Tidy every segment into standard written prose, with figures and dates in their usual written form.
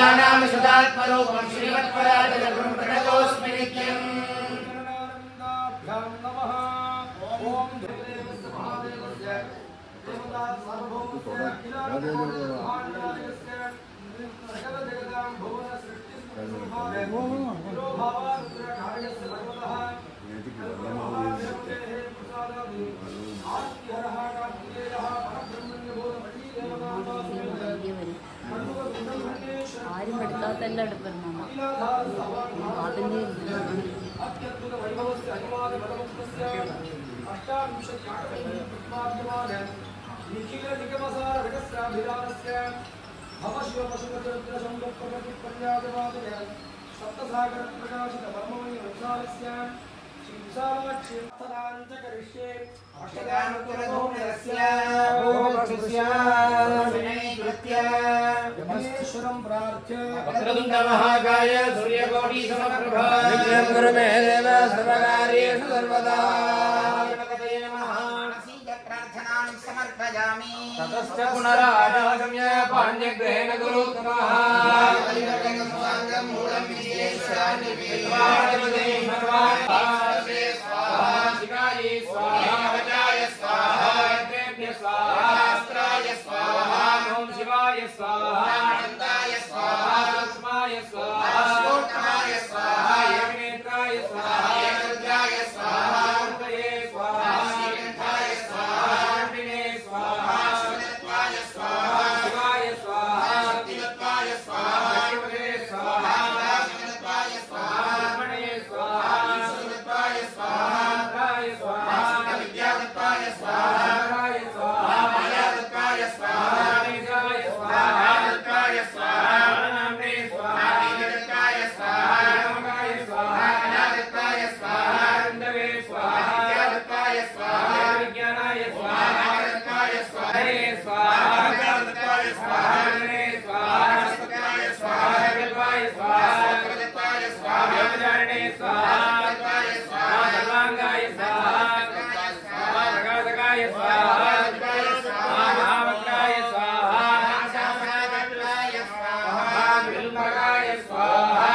भूतानां सदात्मरूपं श्रीमत्पराजगुरुं प्रणतोऽस्मि नित्यम्। ആരും എടുക്കാത്തല്ല എടുപ്പൻ മാമ അതിൻ്റെ वक्रतुण्डमहाकाय सूर्यकोटिसमप्रभा गुरु मे देव सर्वकार्येषु सर्वदा प्रार्थनां समर्पयामि। ततश्च पुनरागम्य पाण्ड्यग्रहेण गुरुत्तमः मूलं शिवाय स्वाहा स्वाहा स्वाहा ओम शिवाय स्वाहा आनंदाय स्वाहा लक्ष्माय स्वाहा स्वाहा स्वाहा यज्ञेत्राय स्वाहा रुद्राय स्वाहा मूर्तये स्वाहा श्रीकंठाय स्वाहा शान्तिने स्वाहा शिवत्वाय स्वाहा शिवाय स्वाहा शक्तिवत्वाय स्वाहा शिवते स्वाहा शिवत्वाय स्वाहा ब्रह्मणे स्वाहा ईश्वरत्वाय स्वाहा राय स्वाहा विद्यावत्वाय स्वाहा राय स्वाहा मायावत्वाय स्वाहा निजाय स्वाहा वत्वाय स्वाहा नामने स्वाहा नीलवत्वाय स्वाहा रामकाय स्वाहा अनावत्वाय स्वाहा रंदवे स्वाहा विद्यावत्वाय स्वाहा विज्ञानाय स्वाहा वत्वाय स्वाहा हरे स्वाहा वत्वाय स्वाहा हरे स्वाहा सत्याय स्वाहा विद्वाय स्वाहा वत्वाय स्वाहा व्यावचारणे स्वाहा वत्वाय स्वाहा सर्वांगाय स्वाहा प्रकाशकाय स्वाहा वत्वाय स्वाहा महावक्राय स्वाहा महासामनावत्वाय स्वाहा विल्पकाय स्वाहा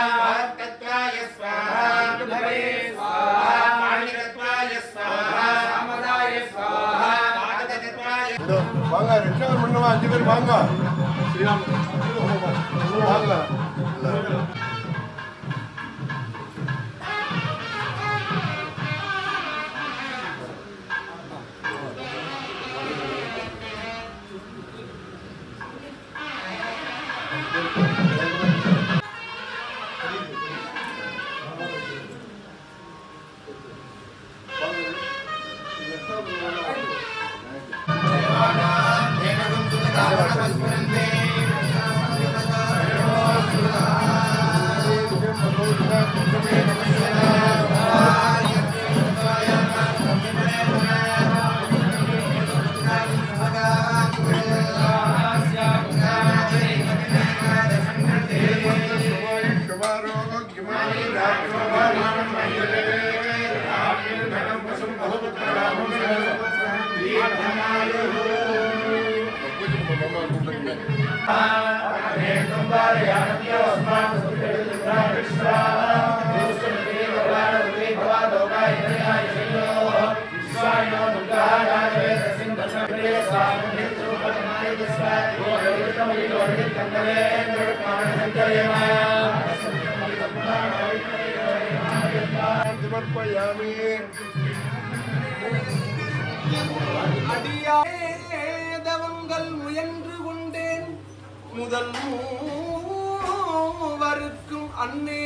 तत्वाय स्वाहा भवे स्वाहा पाणिरत्वाय स्वाहा सामदाय स्वाहा पादतत्वाय வாங்க ரிக்ஷாவில் பண்ணுவா 5 பேர் வாங்க ஸ்ரீராம் வாங்க அடியாதவங்கள் முயன்று கொண்டேன் முதல் மூவருக்கும் அன்னே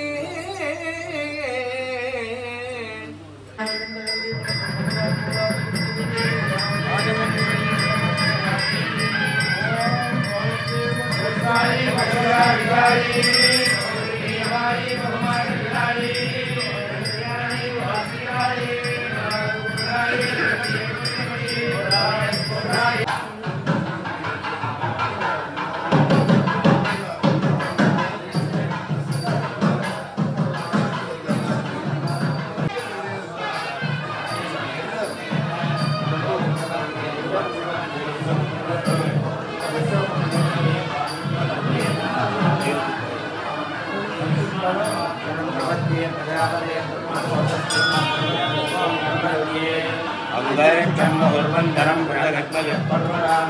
वन्दनं प्रणगत्मयपर्वरां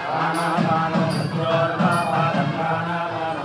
प्राणापानो मृत्योर्वापादं प्राणापानो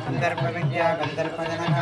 गंधर्वविद्या गंधर्वजनक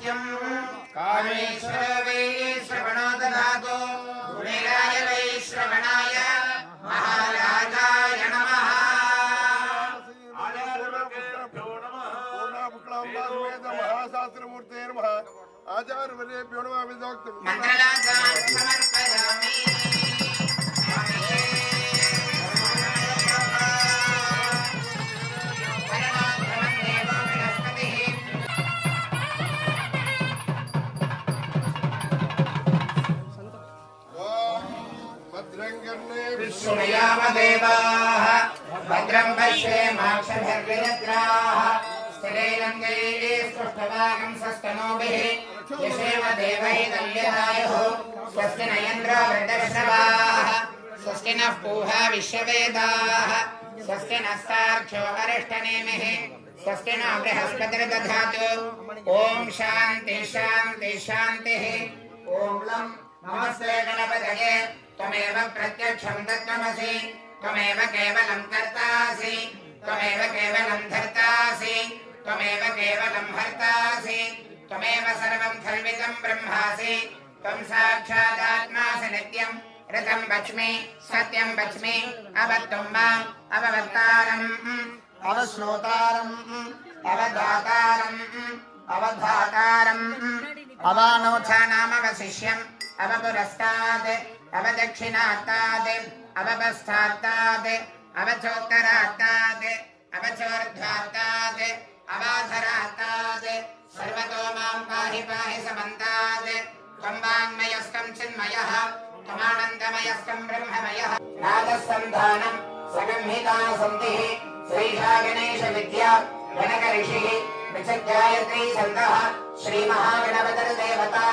कामेश्वर वै श्रवणो ददातु गुणेराय वै श्रवणाय महाराजाय नमः महाशास्त्रमूर्ते नमः आचार्यवर्येभ्यो नमः विदोक्तं मंत्रलाजान् समर्पयामि विष्णुयाम देवाः भद्रं पश्येमाक्षभिर्यजत्राः स्थिरैरङ्गैः स्पृष्टवागं सस्तनोभिः यशेम देवैर्दल्यदायुः स्वस्ति न इन्द्रो वृद्धश्रवाः स्वस्ति नः पूषा विश्ववेदाः स्वस्ति नस्तार्क्ष्यो अरिष्टनेमिः स्वस्ति नो बृहस्पतिर्दधातु ॐ शान्ति शान्ति शान्तिः ॐ लं नमस्ते गणपतये त्वमेव प्रत्यक्षं तत्त्वमसि त्वमेव केवलं कर्तासि त्वमेव केवलं धर्तासि त्वमेव केवलं हर्तासि त्वमेव सर्वं खल्विदं ब्रह्मासि त्वं साक्षादात्मासि नित्यं ऋतं वच्मि सत्यं वच्मि अवक्तुं माम् अववक्तारम् अवश्रोतारम् अवदातारम् अवधातारम् अवानोत्थानामवशिष्यम् अवपुरस्तात् अवदक्षिणात्तात् अवपश्चात्तात् अवचोत्तरात्तात् अवचोर्ध्वात्तात् अवाधरात्तात् सर्वतो मां पाहि पाहि समन्तात् त्वं वाङ्मयस्तं चिन्मयः त्वमानन्दमयस्तं ब्रह्ममयः नादसन्धानं सगंहिता सन्तिः श्रीशा गणेशविद्या गणकऋषिः विचगायत्री छन्दः श्रीमहागणपतिर्देवता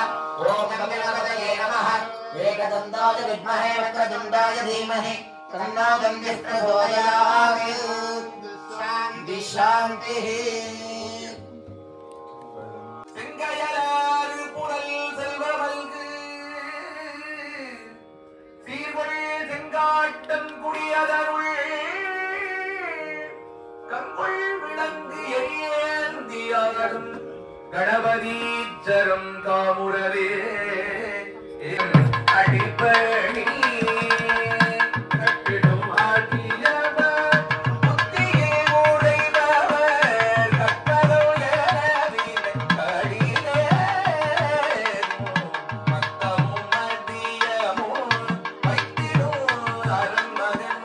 ॐ गणपतये नमः एकदन्ताय विद्महे वक्रतुण्डाय धीमहि तन्नो दन्तिः प्रचोदयात् शान्ति शान्तिः செங்கையலாறு புனல் செல்வமல்கு சீர்கொள் செங்காட்டன் குடியதருள் கங்குள் விளங்கு எரியேந்தியாடும் கணபதீச்சரம் காமுரவே அடிப்பணி கட்டிடும் ஆட்டியவர் புத்தியை உடையவர் கட்டளோ எனவினை கடிலே மத்தமும் மதியமும் வைத்திடும் அருண்மகன்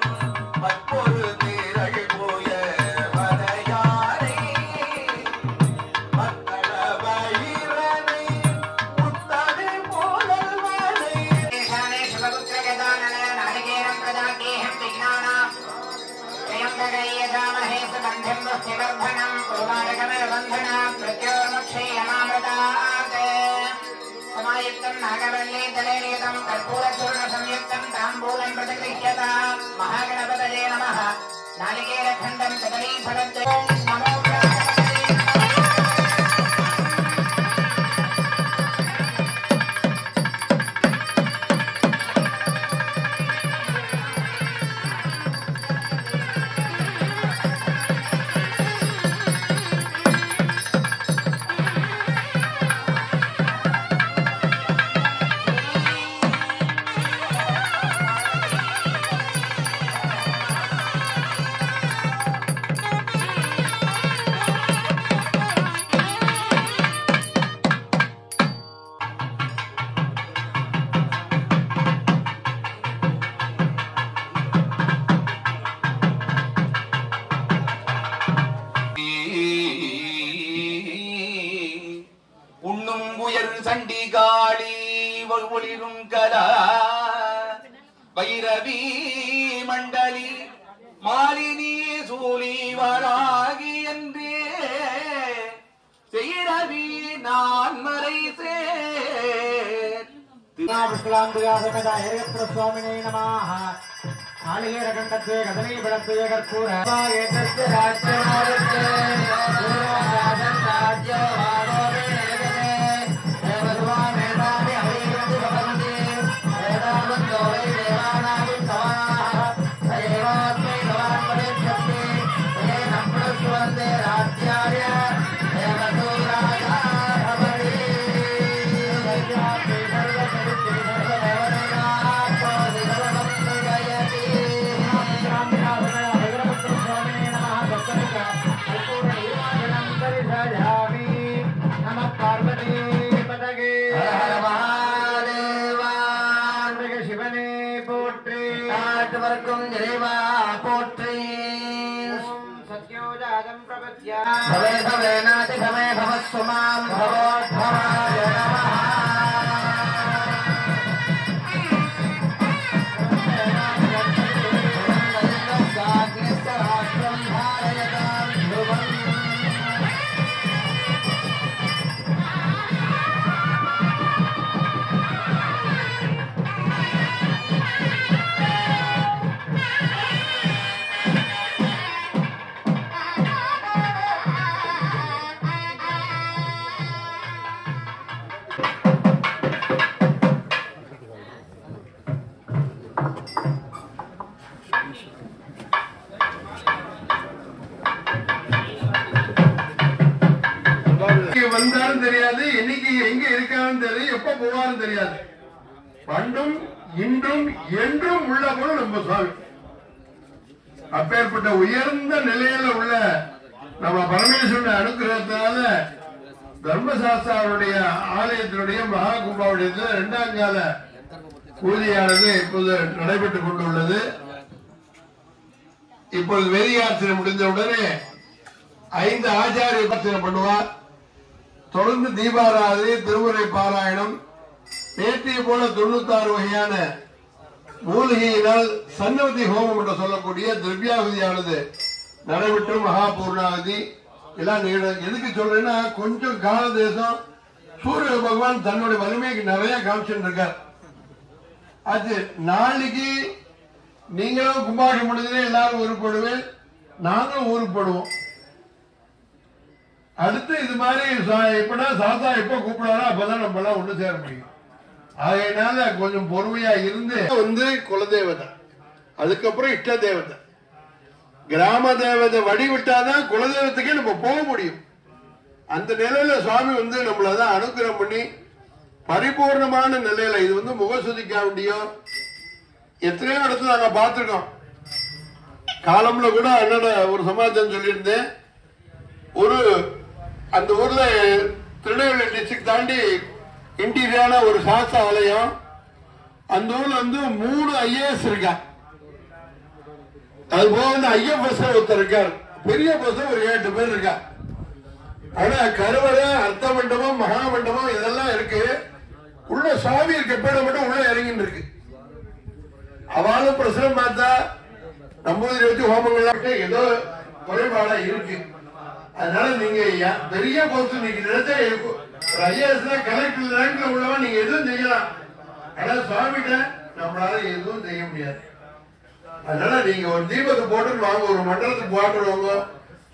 மற்பொரு திரள் போய மதையாரை மக்கள வயிறனை முத்தனை போலல்வனை महागणपतये नमः नालिकेरखण्डं कदलीफलद्वयं नमो சண்டிகாளி ஒளிரும் கலா வைரவி மண்டலி மாலினி சூலி வராகி என்றே செய்ரவி நான் மறை சேர் स्वामिने नमः नालिकेरखण्डत्वे कदलीफलत्वे कर्पूर सुमां भवोद्धवाय नमः வந்தாலும் தெரியாது, இன்னைக்கு எங்க இருக்கான்னு தெரியாது, எப்ப போவான்னு தெரியாது. பண்டும் இன்றும் என்றும் உள்ள போல நம்ம சுவாமி. அப்பேற்பட்ட உயர்ந்த நிலையில உள்ள நம்ம பரமேஸ்வரன் அனுகிரகத்தினால தர்மசாஸ்திராவுடைய ஆலயத்தினுடைய மகா கும்பாவுடைய 2ஆம் கால பூஜையானது இப்போது நடைபெற்றுக் கொண்டுள்ளது. இப்பொழுது வேதியார்ச்சனை முடிந்தவுடனே 5 ஆச்சாரிய அர்ச்சனை பண்ணுவார். தொடர்ந்து தீபாராதனை, திருமுறை பாராயணம், நேற்றைய போல 96 வகையான மூலிகையினால் சன்னவதி ஹோமம் என்று சொல்லக்கூடிய திரவியாவதியானது நடைபெற்று மகா பூர்ணாவதி எல்லாம் எதுக்கு சொல்றேன்னா, கொஞ்சம் கால தேசம் சூரிய பகவான் தன்னுடைய வலிமைக்கு நிறைய காமிச்சுட்டு இருக்கார். அது நாளைக்கு நீங்களும் கும்பாஷம் முடிஞ்சதே எல்லாரும் ஊருப்படுவேன், நாங்களும் ஊருப்படுவோம். அடுத்து இது மாதிரி எப்படா சாத்தா எப்ப கூப்பிடாரோ அப்பதான் நம்ம எல்லாம் ஒண்ணு சேர முடியும். அதனால கொஞ்சம் பொறுமையா இருந்து குலதேவதை, அதுக்கப்புறம் இஷ்ட தேவதை, கிராம தேவதை வழிவிட்டாதான் குலதெய்வத்துக்கே நம்ம போக முடியும். அந்த நிலையில சுவாமி நம்மளதான் அனுகிரகம் பண்ணி பரிபூர்ணமான நிலையில இது முகசுதிக்க வேண்டியோ எத்தனையோ இடத்துல நாங்க பார்த்திருக்கோம். காலம்ல கூட என்னோட ஒரு சமாச்சாரம் சொல்லியிருந்தேன். ஒரு அந்த ஊர்ல திருநெல்வேலி டிஸ்ட்ரிக்ட் தாண்டி இன்டீரியான ஒரு சாஸ்திர ஆலயம். அந்த ஊர்ல 3 IAS இருக்கா. அது போக IFS ஒருத்தர் இருக்கார். பெரிய பஸ் ஒரு 7 பேர் இருக்கா. ஆனா கருவறை, அர்த்த மண்டபம், மகா மண்டபம் இதெல்லாம் இருக்கு. உள்ள சாமி இருக்க பேட மட்டும் உள்ள இறங்கின்னு இருக்கு. அவளும் பிரச்சனை பார்த்தா நம்பூதிரி வச்சு ஹோமங்கள்லாம் ஏதோ குறைபாடா இருக்கு. அதனால நீங்க பெரிய போஸ்ட் நீங்க நினைச்சா IAS கலெக்டர் ரேங்க்ல உள்ளவன் நீங்க எதுவும் செய்யலாம். ஆனா சுவாமிகிட்ட நம்மளால எதுவும் செய்ய முடியாது. அதனால நீங்க ஒரு தீபத்தை போட்டு வாங்க, ஒரு மண்டலத்துக்கு போட்டுருவாங்க,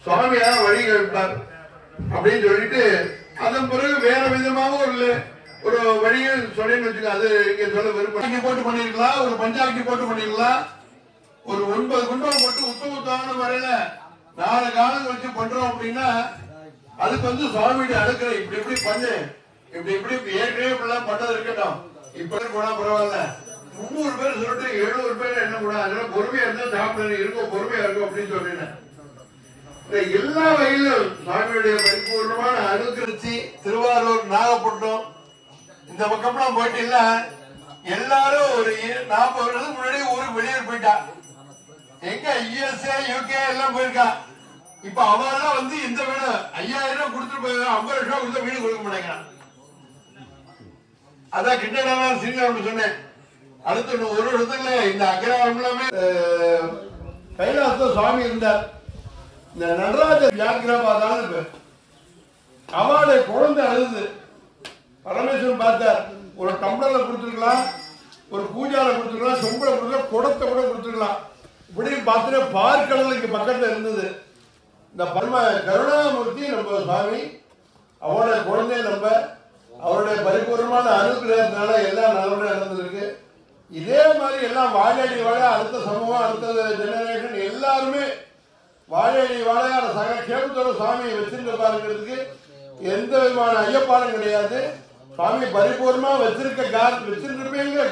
சுவாமியா வழி கேட்பார் அப்படின்னு சொல்லிட்டு அதன் பிறகு வேற விதமாக ஒரு வழியை சொல்லின்னு வச்சுக்க. அது இங்க சொல்ல விருப்பம் போட்டு பண்ணிருக்கலாம், ஒரு பஞ்சாக்கி போட்டு பண்ணிருக்கலாம், ஒரு 9 குண்டலம் போட்டு உத்தமத்தான வரையில 4 காலம் வச்சு பண்றோம் அப்படின்னா அதுக்கு சுவாமியுடைய அடுக்கிற இப்படி இப்படி பண்ணு, இப்படி ஏற்கனவே இப்படிலாம் பண்ணது இருக்கட்டும், இப்ப போனா பரவாயில்ல, 300 பேர் சொல்லிட்டு 700 பேர் என்ன கூட அதெல்லாம் பொறுமையா இருந்தா சாப்பிட இருக்கும், பொறுமையா இருக்கும் அப்படின்னு சொல்றேன். எல்லா வகையிலும் சுவாமியுடைய பரிபூர்ணமான அனுகிரகிச்சு திருவாரூர், நாகப்பட்டினம் இந்த பக்கம்லாம் போயிட்டு இல்ல எல்லாரும் ஒரு 40 வருஷத்துக்கு முன்னாடி ஊருக்கு வெளியூர் போயிட்டா. எங்க USA, UK எல்லாம் போயிருக்கா. இப்ப அவெல்லாம் இந்த வீடு 5000 கொடுத்துட்டு போயிருக்கான், 50 லட்சம் கொடுத்த வீடு கொடுக்க மாட்டேங்கிறான். அதான் கிட்டடா சீனியர் சொன்னேன். அடுத்து 1 வருஷத்துல இந்த அக்ரஹாரம் எல்லாமே கைலாச சுவாமி இருந்தார். இந்த நடராஜ வியாக்கிரபாதான்னு அவளுடைய குழந்தை அழுது பரமேஸ்வரன் பார்த்தார். ஒரு டம்ளர்ல கொடுத்துருக்கலாம், ஒரு பூஜால கொடுத்துருக்கலாம், சொம்பளை கொடுத்துருக்கலாம், குடத்தை கூட கொடுத்துருக்கலாம். இப்படி பார்த்துட்டு பார்க்கடல் இங்க பக்கத்துல இருந்தது. இந்த பரம கருணாமூர்த்தி நம்ம சுவாமி, அவருடைய குழந்தை நம்ம அவருடைய பரிபூர்ணமான அனுகிரகத்தினால எல்லாம் நல்லபடியா நடந்திருக்கு. இதே மாதிரி எல்லாம் வாழையடி வாழ அடுத்த சமூகம், அடுத்த ஜெனரேஷன் எல்லாருமே வாழையடி வாழையார சக கேபுத்தோட சுவாமியை வச்சிருக்கிறதுக்கு எந்த விதமான ஐயப்பாடும் கிடையாது. சுவாமி பரிபூர்ணமா வச்சிருக்கிற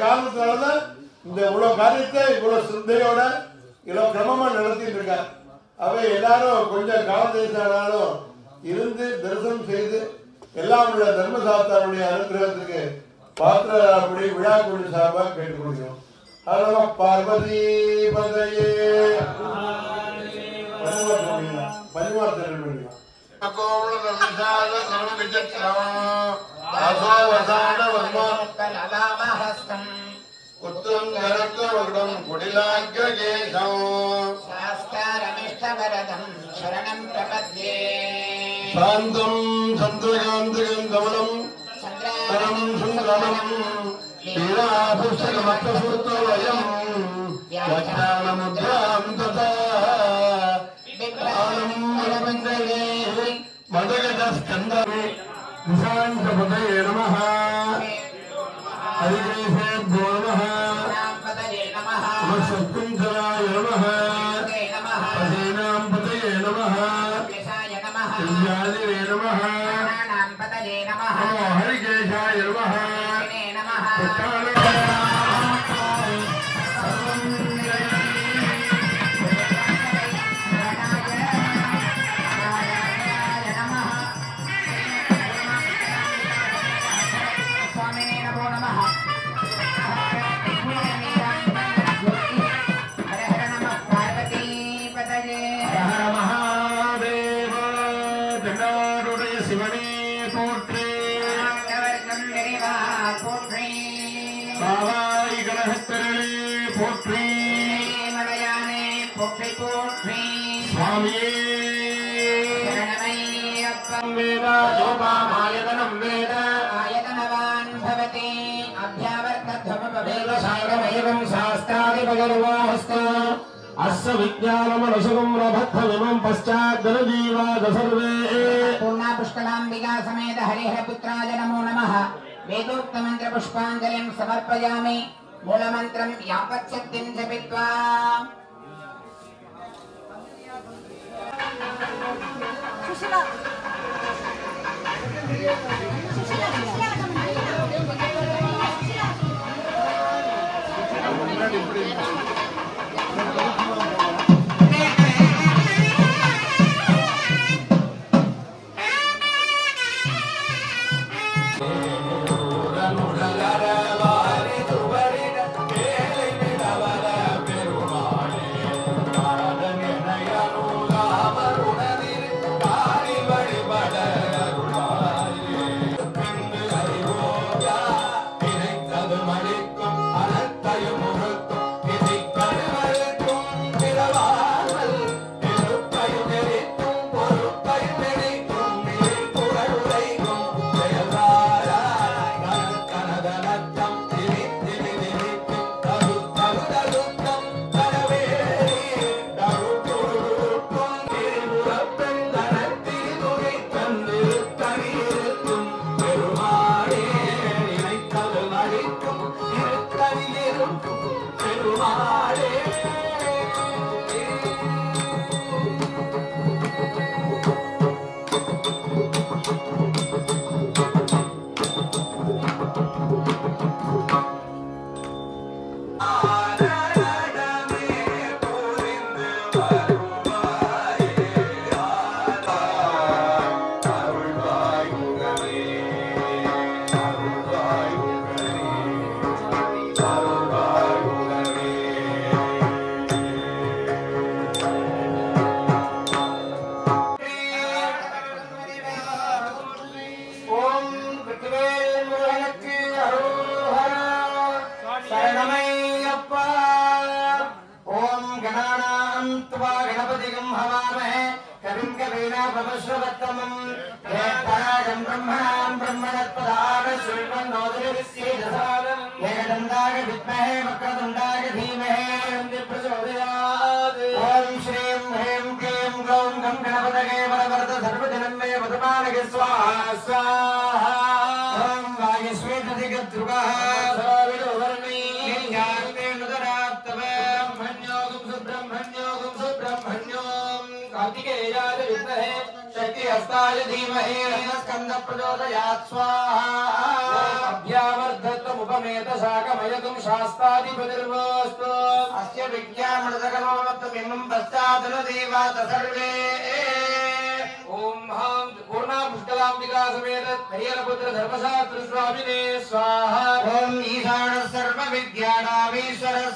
காரணத்தினாலதான் இந்த இவ்வளவு காரியத்தை இவ்வளவு சிந்தையோட இவ்வளவு கிரமமா நடத்திட்டு இருக்கார். அவை எல்லாரும் கொஞ்சம் காலதேசாலும் இருந்து தரிசனம் செய்து எல்லாம் உள்ள தர்மசாஸ்திரனுடைய அனுகிரகத்துக்கு பாத்திரப்படி விழா கொண்டு சார்பாக கேட்டுக்கொள்கிறோம். ஹர பார்வதி பதையே பரிமாற்றம் पुष्कलांबिका समेत हरिहरपुत्राय नमो नमः। वेदोक्त मंत्र पुष्पांजलिं समर्पयामि। मूलमन्त्रं यापच्छक्तिं जपित्वा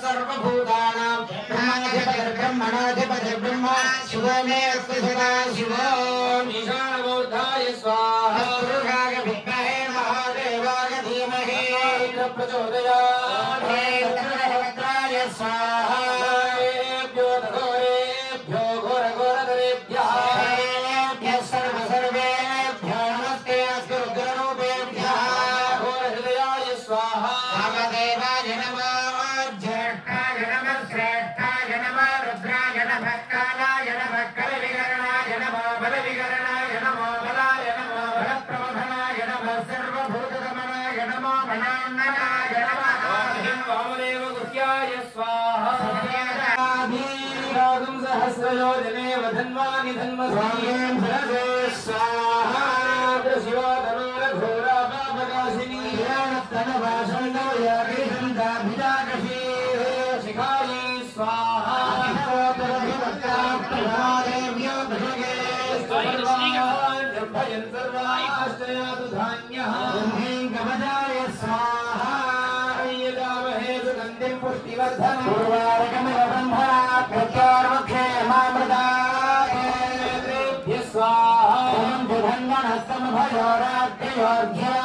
सर्वभूतानां ब्रह्मणाधिपति ब्रह्मा शिवो मे अस्ति सदा शिवो ईशानमूर्धाय स्वाहा दुर्गाय विद्महे महादेवाय धीमहि प्रचोदयात् रुद्राय स्वाहा घोरेभ्यो घोरघोरधरेभ्यः सर्वसर्वेभ्यो नमस्ते अस्तु रुद्ररूपेभ्यः घोरहृदयाय स्वाहा वामदेवाय नमः ज्येष्ठाय नमः श्रेष्ठाय नमः रुद्राय नमः कालाय नमः कलविकरणाय नमः बलविकरणाय नमः बलाय नमः बलप्रबोधनाय नमः सर्वभूतगमनाय नमः मनान्ननाय नमः वामदेव गुह्याय स्वाहा रागं सहस्रयोजने वधन्वानि धन्वस्वामीं भरते स्वाहा शिवाधनोरघोरा पापकाशिनी स्तनवासन्दोयाभिषन्दाभिजाकशी शिखायै स्वाहा देव्यो भुगे जम्भयन् सर्वाश्रयातु धान्यः कवचाय स्वाहा यदामहे सुगन्धिं पुष्टिवर्धनं पूर्वारकमिव ब्रह्मणात् प्रत्यार्मुखे मामृताय स्वाहा ॐ बुधन्वनस्तमभयोरात्रियोर्घ्यः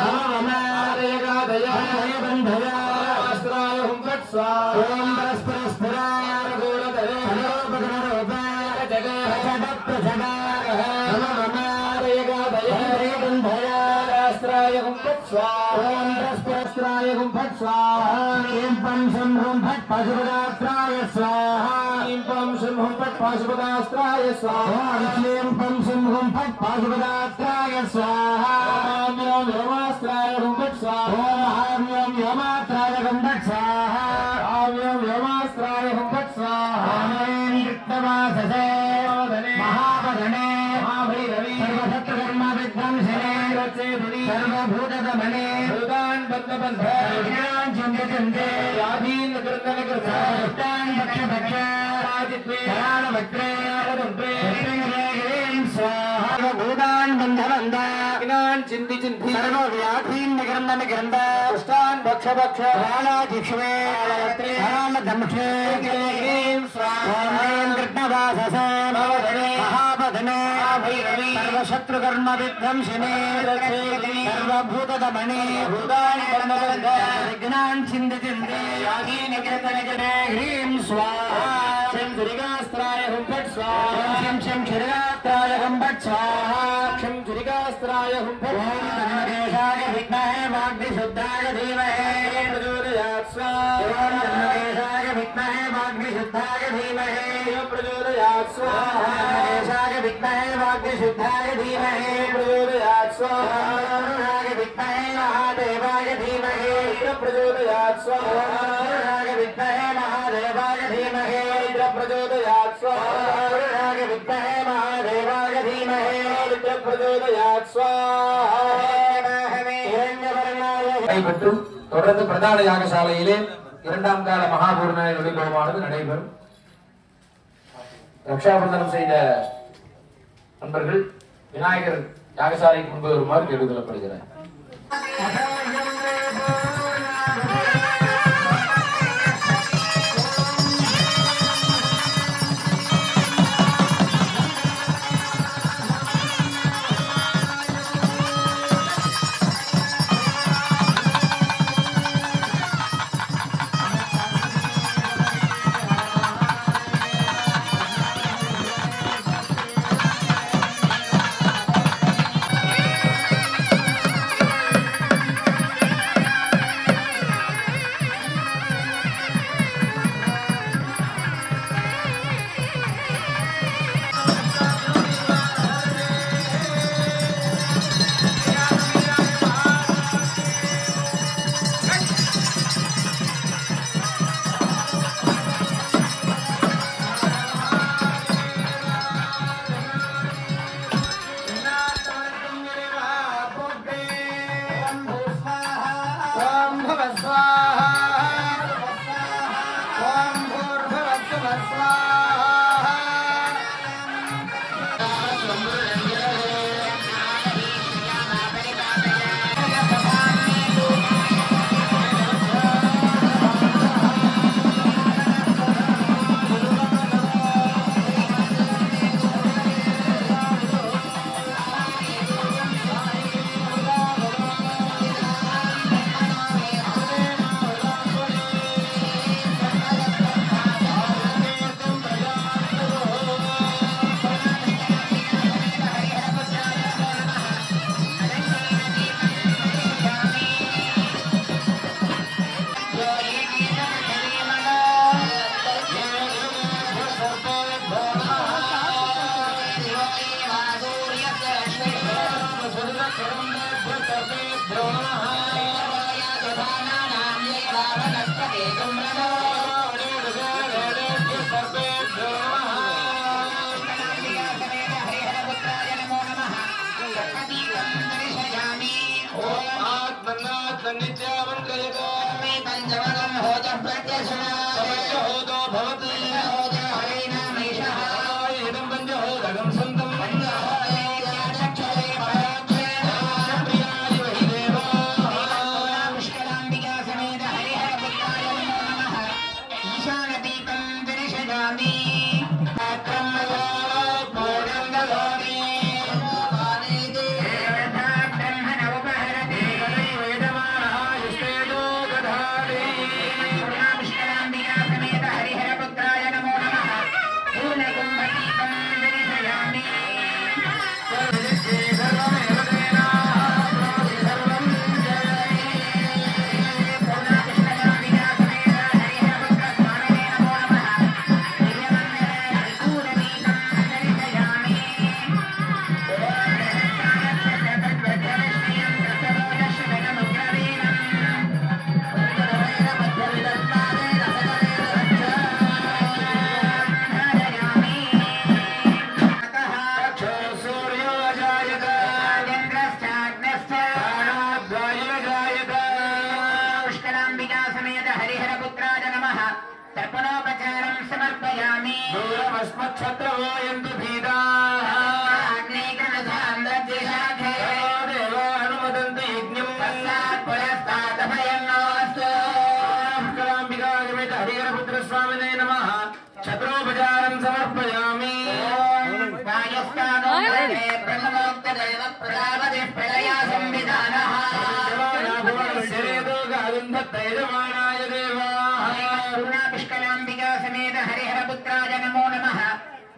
अममादयगादयः बन्धयास्त्राय हुं फट् स्वाहा ॐ परस्परस्पराय गोलतरे फलोपगणरूपाय जगप्रचडाः अममादयगादयः बन्धयास्त्राय हुं फट् स्वाहा ॐ परस्परस्पराय हुं फट् स्वाहा ह्रीं पं शं हुं फट् पशुपदास्त्राय स्वाहा ह्रीं पं शं हुं फट् पशुपदास्त्राय स्वाहा ह्रीं पं शं हुं फट् पशुपदास्त्राय स्वाहा ॐ व्योमास्त्राय हुं फट् स्वाहा ॐ व्योमास्त्राय हुं फट् स्वाहा ॐ व्योमास्त्राय हुं फट् स्वाहा ॐ कृष्णवाससे महावदने महाभैरवी सर्वशत्रुकर्मविध्वंसिने सर्वभूतगमने भूतान् बद्धबन्धान् चिन्त्यन्ते यादीन् कृतनकृतान् भक्षभक्षादित्वे प्राणभक्त्रे आरदन्ते ह्रीं स्वाहा भूतान् बन्धबन्धान् चिन्ति चिन्ति सर्वव्याधीन् निगरन्द पुष्टान् भक्षभक्ष प्राणाधिक्ष्वे प्राणदंक्षे ह्रीं स्वाहा कृष्णवाससे महावदने भैरवी सर्वशत्रुकर्मविध्वंसिने सर्वभूतदमने भूतान् विघ्नान् छिन्दन्ते यादीन् कृतनकृते ह्रीं स्वाहा क्षं छुरिकास्त्राय हुं फट् स्वाहा क्षं छुरिकास्त्राय हुं फट् स्वाहा क्षं छुरिकास्त्राय हुं फट् धर्मकेशाय विद्महे वाग्विशुद्धाय धीमहि प्रचोदयात् स्वाहा धर्मकेशाय विद्महे वाग्विशुद्धाय धीमहि प्रचोदयात् स्वाहा धर्मकेशाय विद्महे वाग्विशुद्धाय धीमहि प्रचोदयात् स्वाहा विद्महे महादेवाय धीमहि प्रचोदयात् स्वाहा विद्महे महादेवाय धीमहि प्रचोदयात् स्वाहा विद्महे महादेवाय धीमहि प्रचोदयात् स्वाहा நடைபெற்று தொடர்ந்து பிரதான யாகசாலையிலே இரண்டாம் கால மகாபூர்ண நொடிபவமானது நடைபெறும். ரக்ஷாபந்தனம் செய்த நண்பர்கள் விநாயகர் யாகசாலைக்கு முன்பு வருமாறு கேட்டுக்கொள்ளப்படுகிறார். Thank you.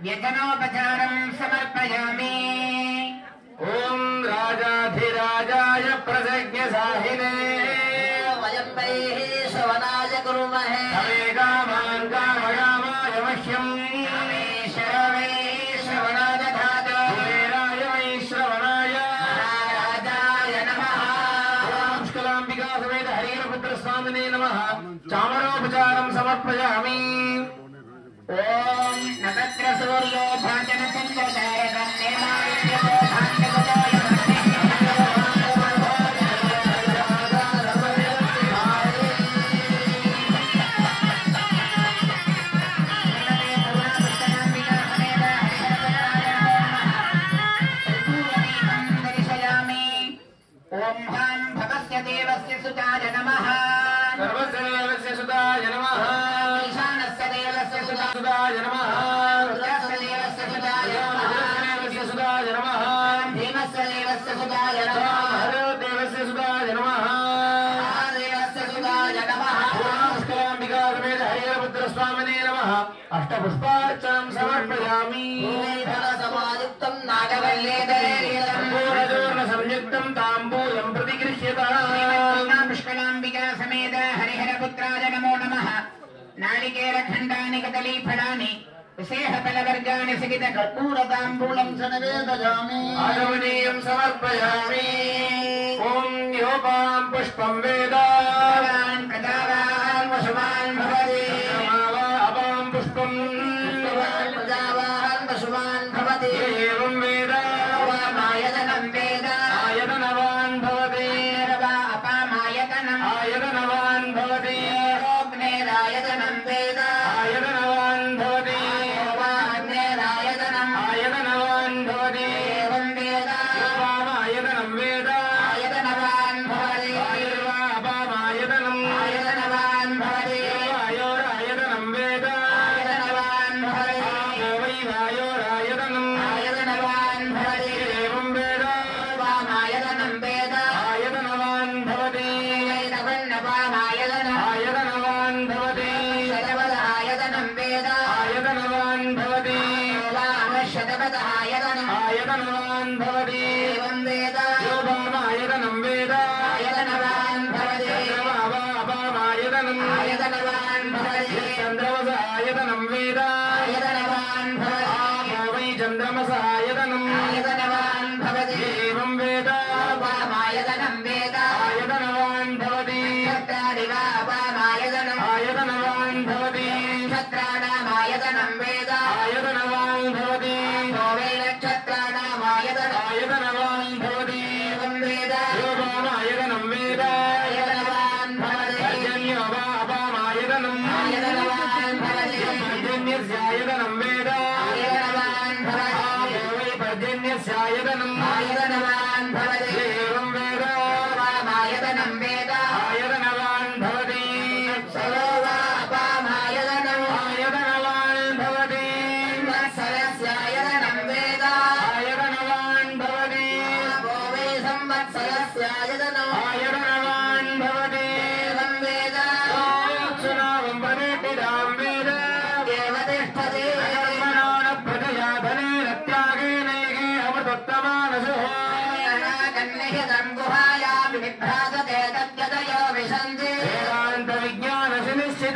व्यजनोपचारं समर्पयामि। ओम राजाधिराजाय प्रसज्ञसाहिने वयं वैः श्रवणाय कुर्महे हवे कामान् कामकामाय मह्यम् मे शरवै श्रवणाय धात कुबेराय वै श्रवणाय राजाय नमः। पुष्कलाम्बिका समेत हरिहरपुत्रस्वामिने नमः। चामरोपचारं समर्पयामि। ओम नक्षत्र सूर्यो भाजन चंद्र तारकं निर्माल्यो भाग्यवताय ओम हां भगस्य देवस्य सुताय नमः। सर्वस्य देवस्य सुताय नमः। ईशानस्य देवस्य सुताय नमः। रुद्रस्य देवस्य सुताय नमः। देवस्य सुताय नमः। भीमस्य देवस्य सुताय नमः। देवस्य सुताय नमः। देवस्य सुताय नमः। पुष्कलाम्बिका समेत हरिहरपुत्रस्वामिने नमः। अष्टपुष्पार्चनं समर्पयामि। समायुक्तं नागवल्लेदरेरियं पूर्णचूर्ण संयुक्तं ताम्बूलं प्रतिगृह्यताम्। पुष्कलाम्बिका समेत हरिहरपुत्राय नमो नमः। नारिकेलखण्डानि कदलीफलानि विशेषफलवर्गाणि सहित कर्पूरताम्बूलं सनवेदयामि। आगमनीयं समर्पयामि। ॐ योपां पुष्पं वेद भवान् प्रजावान् वशवान् भवति। अपां पुष्पं भवान् प्रजावान् वशवान् भवति। एवं वेद मायतनं वेद आयतनवान् भवति। अपामायतनम् आयतनवान् भवति। अग्नेरायतनं वेद आयतनवान् भवति। अग्नेरायतनम् आयतनवान् भवति। एवं वेद योपामायतनं वेद आयतनवान् भवति। अपामायतनम् आयतनवान् भवति। वायोरायतनं वेद आयतनवान् भवति। वै वायोरायतनम् आयतनवान् भवति। एवं वेद वामायतनं वेद आयतनवान् भवति। वैनवन्नवामायतनम् आयतनवान् भवति। शतवदायतनं वेद आयतनवान् भवति। वामशतवदायतनम् आयतनवान् भवति। एवं वेद योपामायतनं वेद आयतनवान् भवति। चन्द्रमायतनम् आयतनवान् भवति। चन्द्रमसायतनं वेद आयतनवान् भवति। वै चन्द्रमसायतनम् आयतनवान् भवति। एवं वेद वामायतनं वेद आयतनवान् भवति। तत्रादि वा वामायतनम्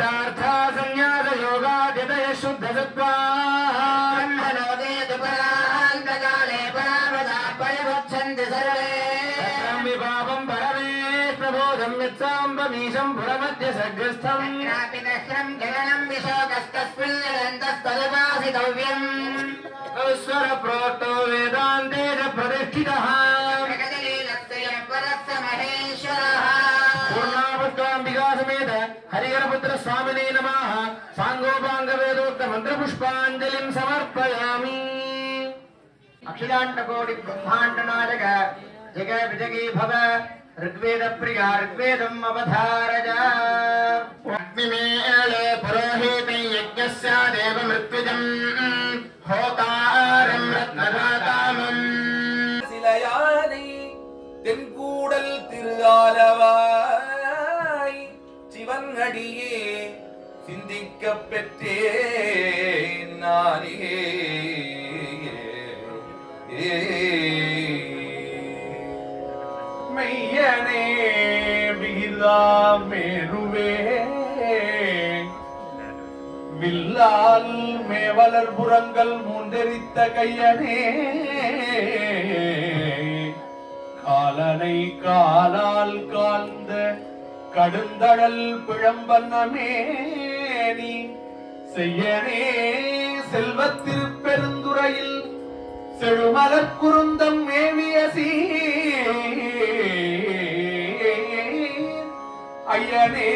वेदार्था संन्यास योगाद्यतय शुद्ध सत्त्वाः ब्रह्मलोके परान्तकाले परावदा परिवच्छन्ति सर्वे तत्रं विपापं परमेश प्रबोधं यत्साम्बमीशं पुरमध्य सग्रस्थम् तत्रापितश्रं जगनं विशोकस्तस्मिन्नदन्तस्तदुपासितव्यम् ईश्वर प्रोक्तो वेदान्ते च प्रतिष्ठितः पूर्णावस्ताम्बिका समेत हरिहरपुत्र स्वामिने नमः सांगोपांग वेदोक्त मंत्र पुष्पांजलिं समर्पयामि अखिलांडकोटि ब्रह्मांड नायक जग विजगी भव ऋग्वेद प्रिया ऋग्वेदम् अवधारय अग्निमेले पुरोहिते यज्ञस्य देव मृत्युजम् होतारं रत्नदातामम् சிலையானை தென்கூடல் திருஆலவாய் சிவன் அடியே சிந்திக்கப் பெற்றேன் நானே மெய்யனே விகிலா மேருவே வில்லால் மேவலர் புறங்கள் மூண்டெரித்த கையனே காலனை காலால் காழ்ந்த கடுந்தடல் பிழம்பன்னமேனி செய்யனே செல்வத்திருப்பெருந்துறையில் செழுமலர் குருந்தம் மேவியசி ஐயனே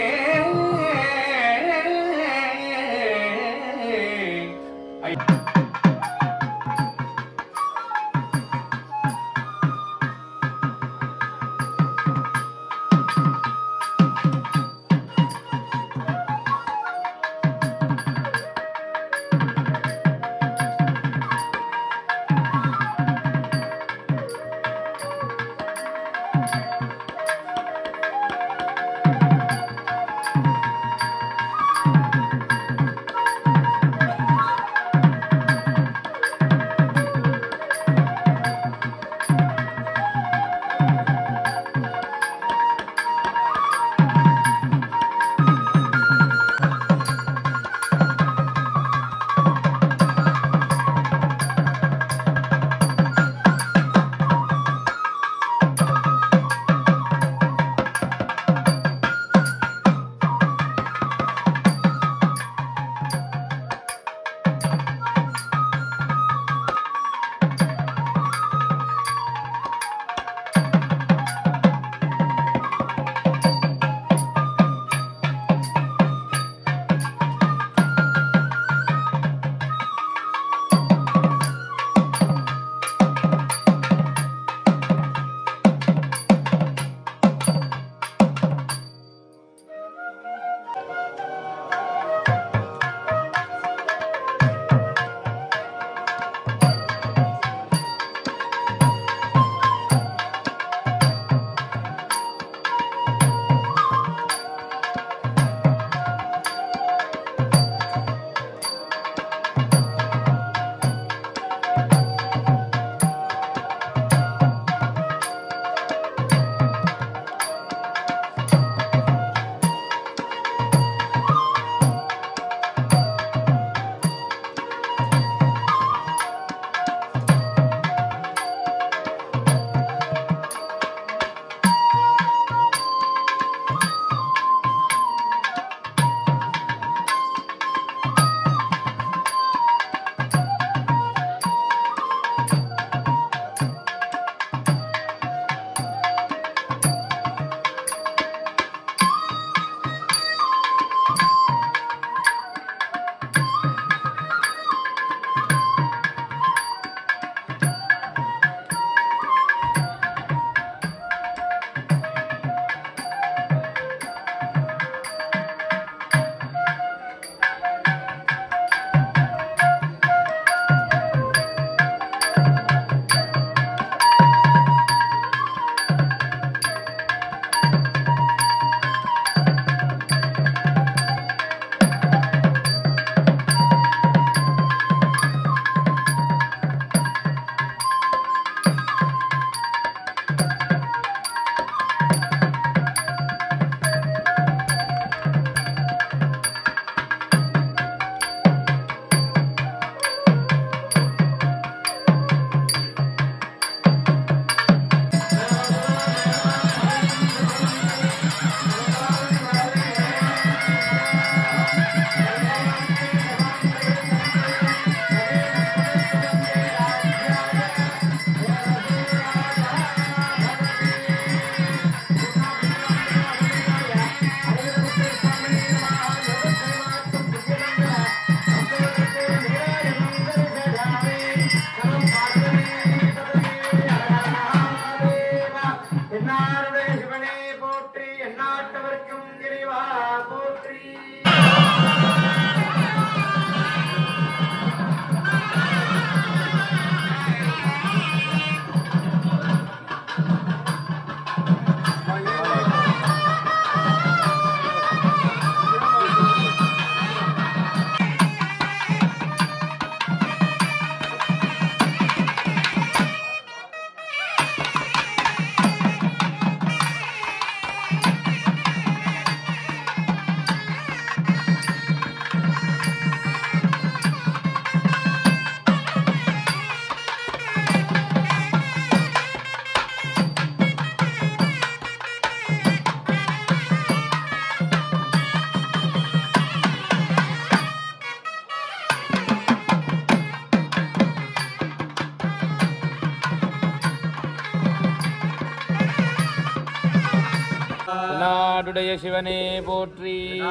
நாடுடைய சிவனே போற்றி.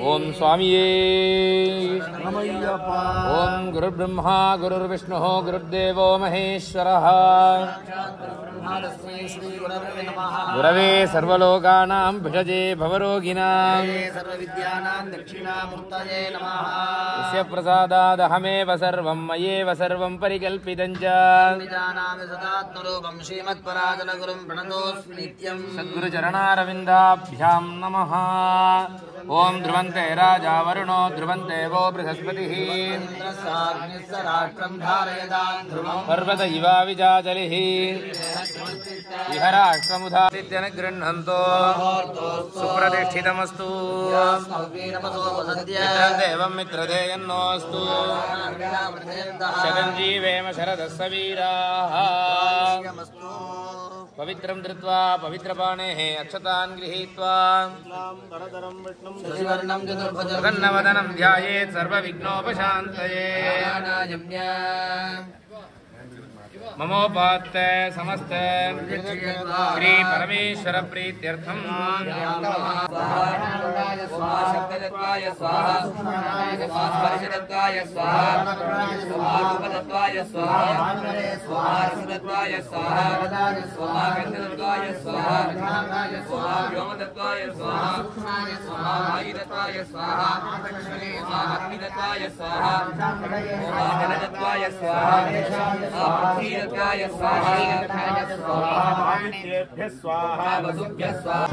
ஓம் சுவாமியே. ஓம் குரு பிரம்மா குரு விஷ்ணு குருதேவோ மகேஸ்வரः. குரவே சர்வலோகானாம் பிஷஜே பவரோகிணாம். யஸ்ய பிரசாதாதஹமேவ சர்வம் மயேவ சர்வம் பரிகல்பிதஞ்ச. சத்குரு சரணாரவிந்தாभ्याम् நமः. ஓம் ध्रुवन्ते राजा वरुणो ध्रुवन्ते वो बृहस्पतिः. पर्वत इवा विजाजलिः. विहराष्ट्रमुधादित्यनुगृह्णन्तो सुप्रतिष्ठितमस्तु. मित्रदेवं मित्रदेयन्नोऽस्तु. शतञ्जीवेम शरदः सवीराः. पवित्रं धृत्वा पवित्रपाणेः अक्षतान् गृहीत्वा प्रसन्नवदनं ध्यायेत् सर्वविघ्नोपशान्तये. ममोपात्त समस्त श्री परमेश्वर प्रीत्यर्थम स्वाहा वसुभ्यः स्वाहा.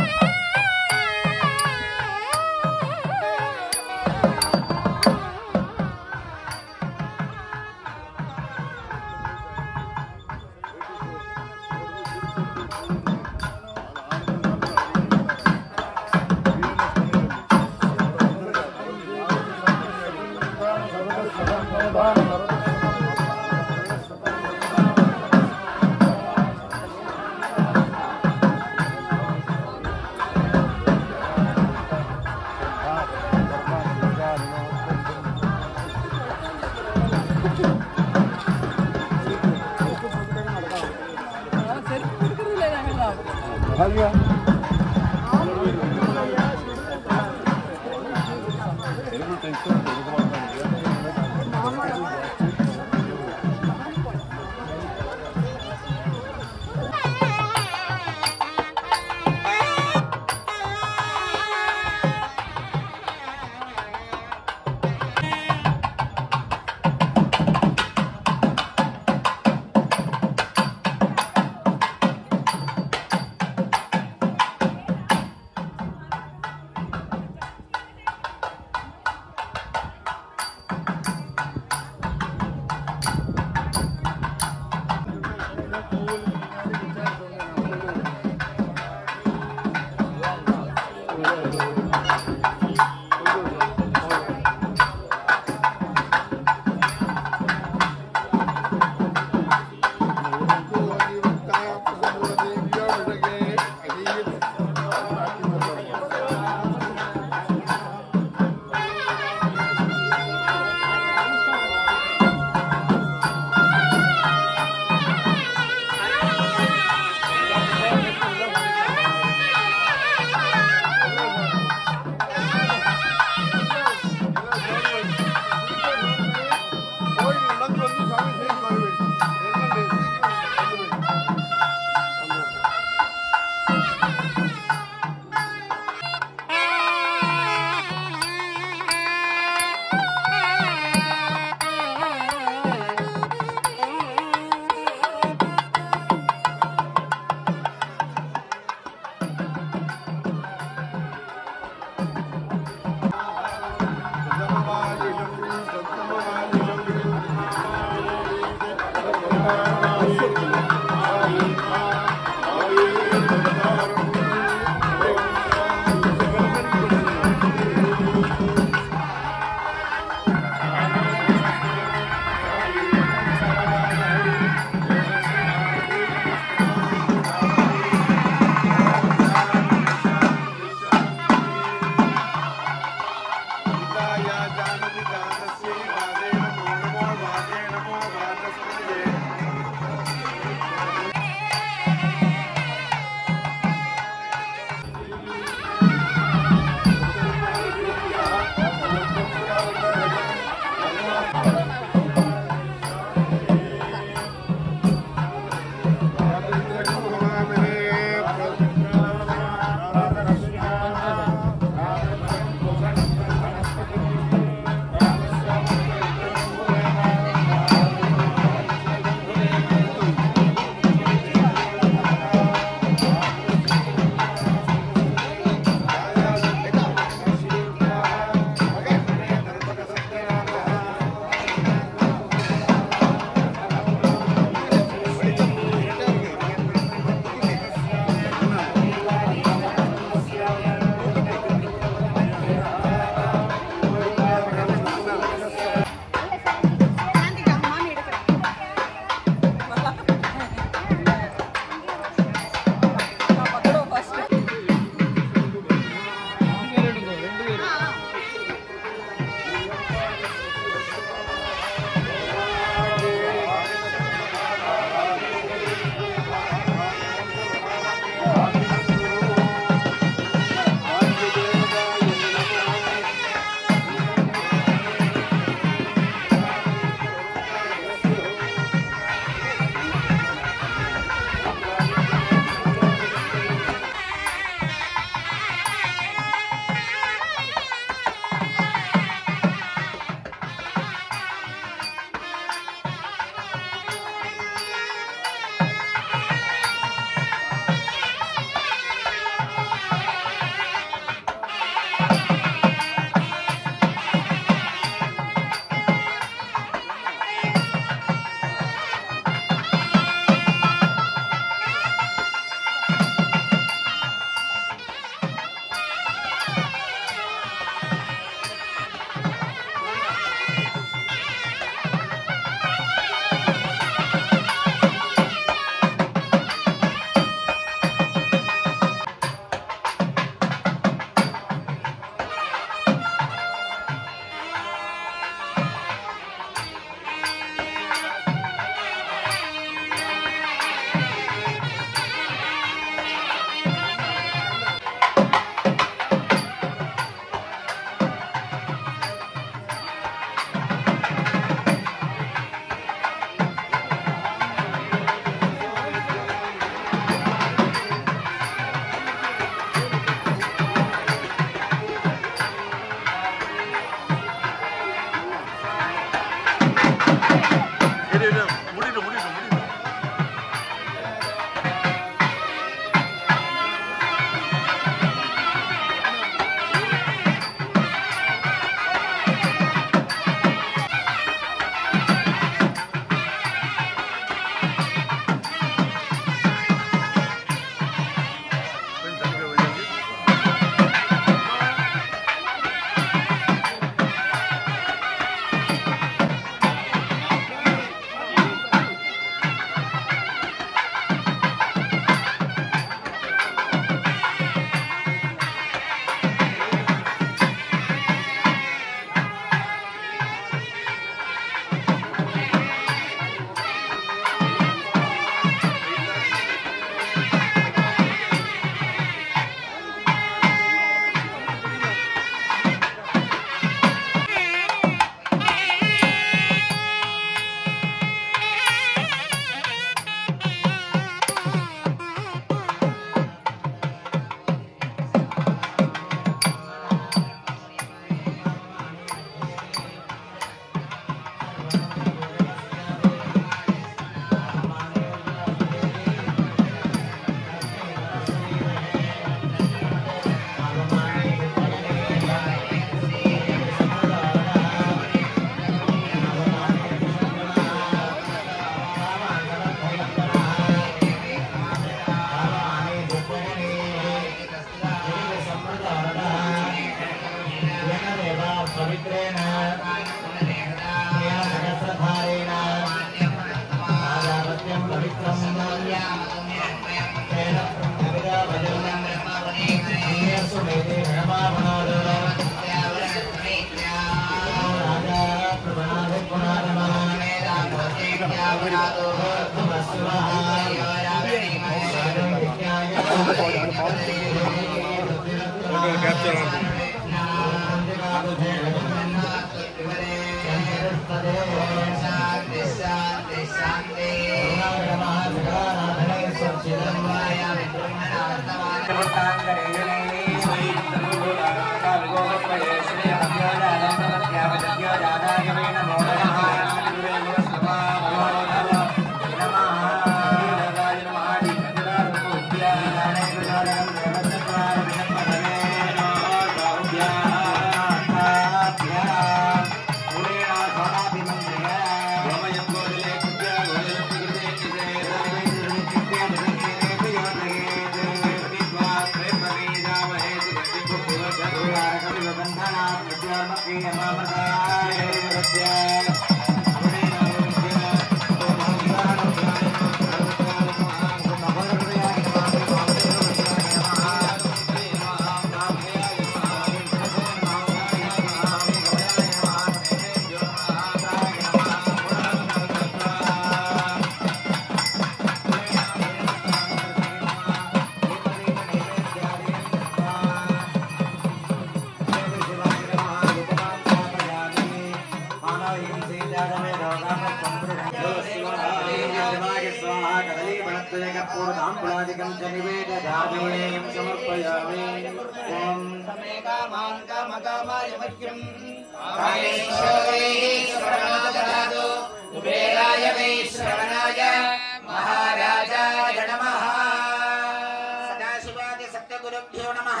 सद्गुरुभ्यो नमः।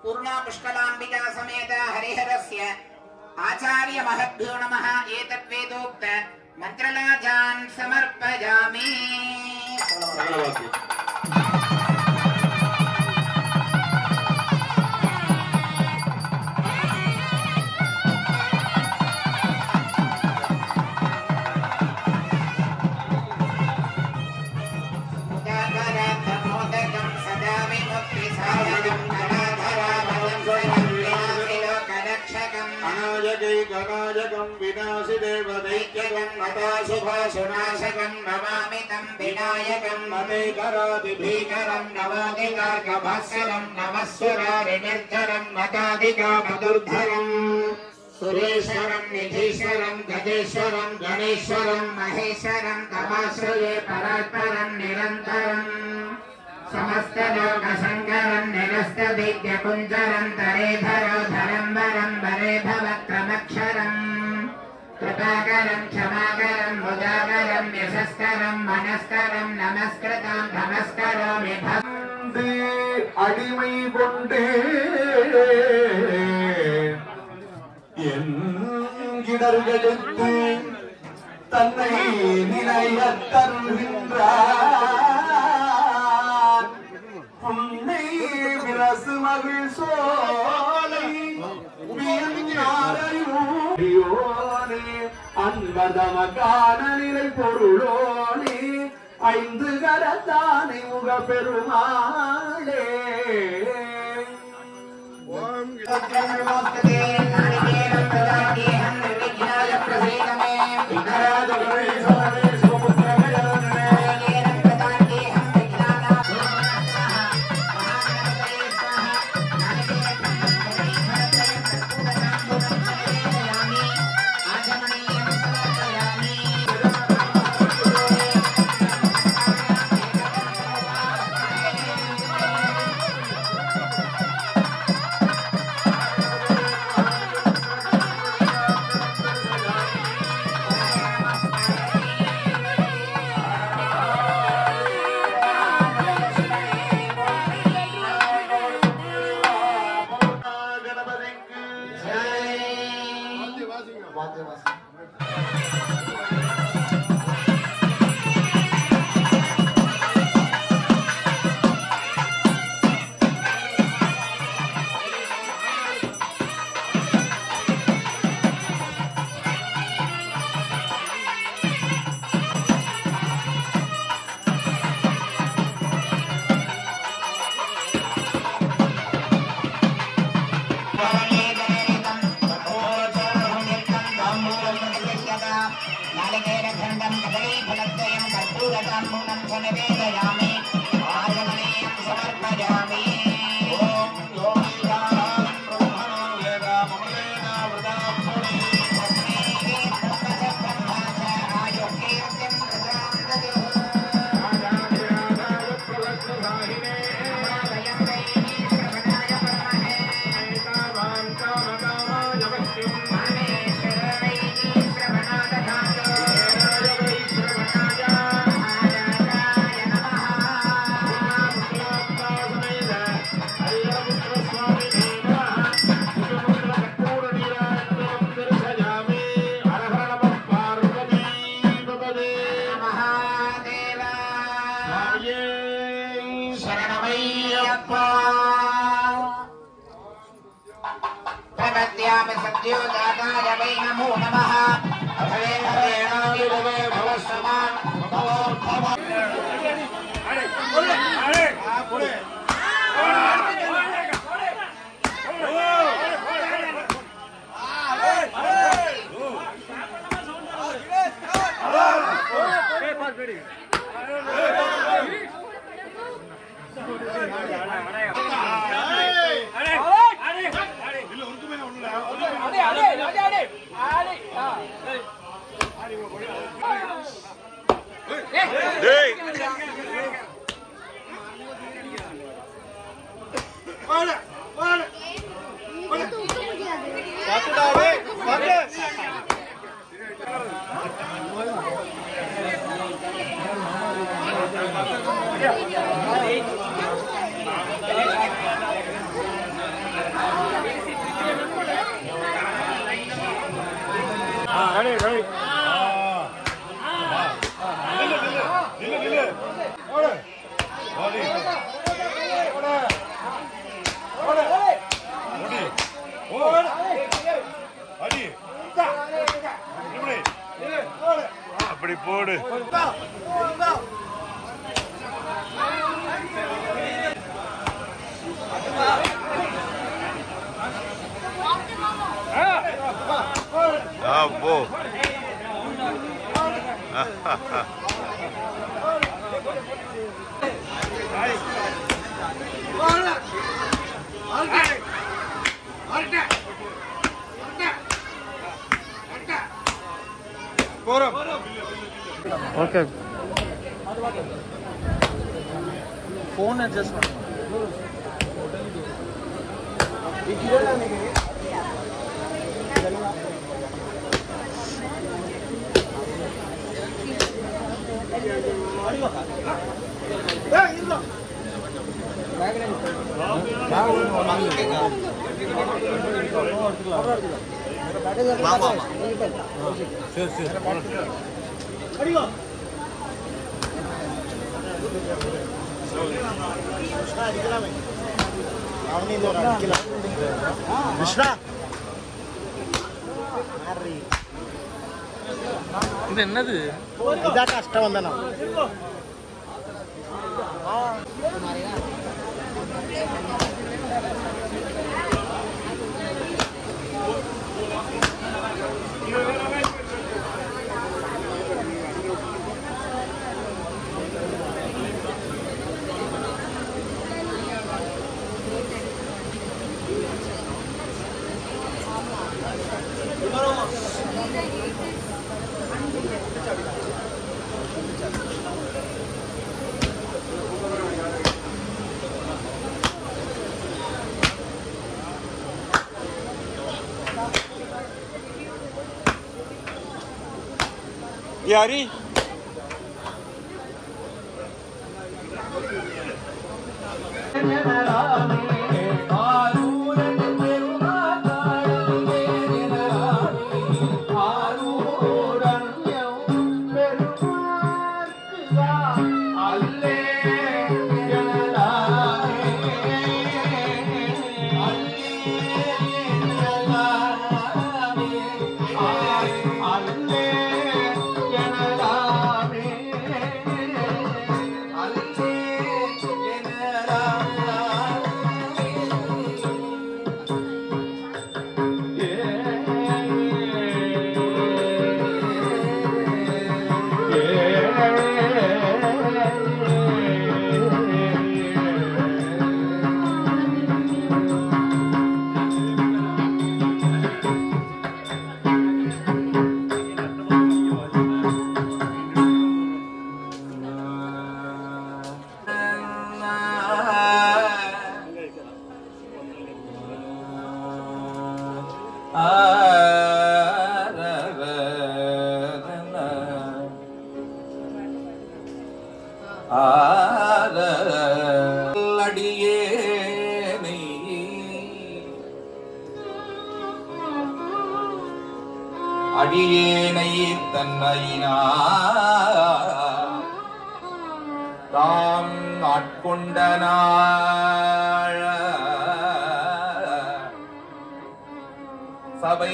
पूर्णा पुष्कलाम्बिका समेत हरिहरस्य आचार्य महद्भ्यो नमः। एतद्वेदोक्त मंत्रलाजान् समर्पयामि। गणाजकं विनाशिदेव दैत्यकं मताशुभाशुनाशकं नमामि तं विनायकं मतेकरादिभीकरं नवादिकार्कभास्करं नमस्सुरारिनिर्झरं मतादिकामदुर्धरं सुरेश्वरं निधीश्वरं गजेश्वरं गणेश्वरं महेश्वरं तमाश्रये परात्परं निरन्तरं समस्त लोक शंकरं निरस्त दिव्य कुंजरं तरेधरो धरंबरं वरे भवक्रमक्षरं कृपाकरं क्षमाकरं मुदाकरं यशस्करं मनस्करं नमस्कृतं नमस्करोमि भक्ति அடிமை கொண்டே என் இடர்களுக்கு தன்னை நிலைய தருகின்றார். புன்னை விரசு மகிழ் சோலை உயர்ந்தாரையோனே அன்பதமக்கான நிலை பொருளோனே ஐந்து கரத்தானை முக பெருமாளே. ओम नमस्ते नारिकेलं प्रदानेहं निर्विघ्नाय प्रसीदमे विघ्नराज गणेश गणेश पुत्र गणने नारिकेलं प्रदानेहं विघ्नानां स्वाहा महागणपतये स्वाहा नारिकेलं प्रदानेहं आचमनीयं समर्पयामि। ताम्बूलं सनिवेदयामि आचमनीयं समर्पयामि ॐ योगिकां ब्रह्मणो वेदामृतेन वृतां पुणे तस्मै ब्रह्मचक्रं च आयुर्कीर्तिं प्रजां ददुः प्रपद्यामि सद्योजाताय वै नमो नमः हरे हरेणादिवे भवस्समान् भवो அப்படி போடு போ ஓகே ஃபோன் அட்ஜஸ்ட் பண்ணு சரி சரி இது என்னது இதான் கஷ்டம் வந்தானா यारी அடியேனை அடியேனை தன்னையினா தாம் ஆட்கொண்ட நாள் சபை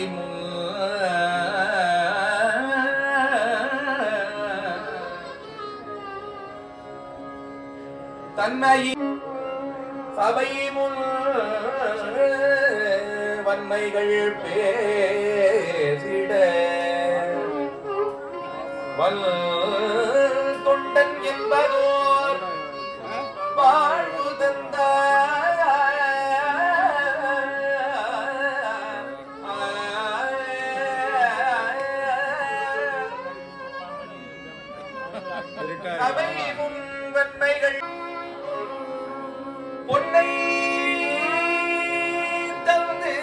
தன்னை சபை முன் வன்மைகள் பேசிட வல் தொண்டன் என்பதோர் வாழ்வு தந்த சபை முன் வன்மைகள் பொன்னை தந்து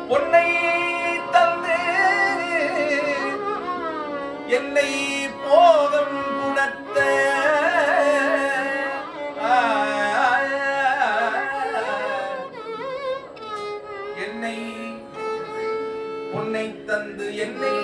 பொன்னை தந்து என்னை போகம் குணத்த என்னை பொன்னை தந்து என்னை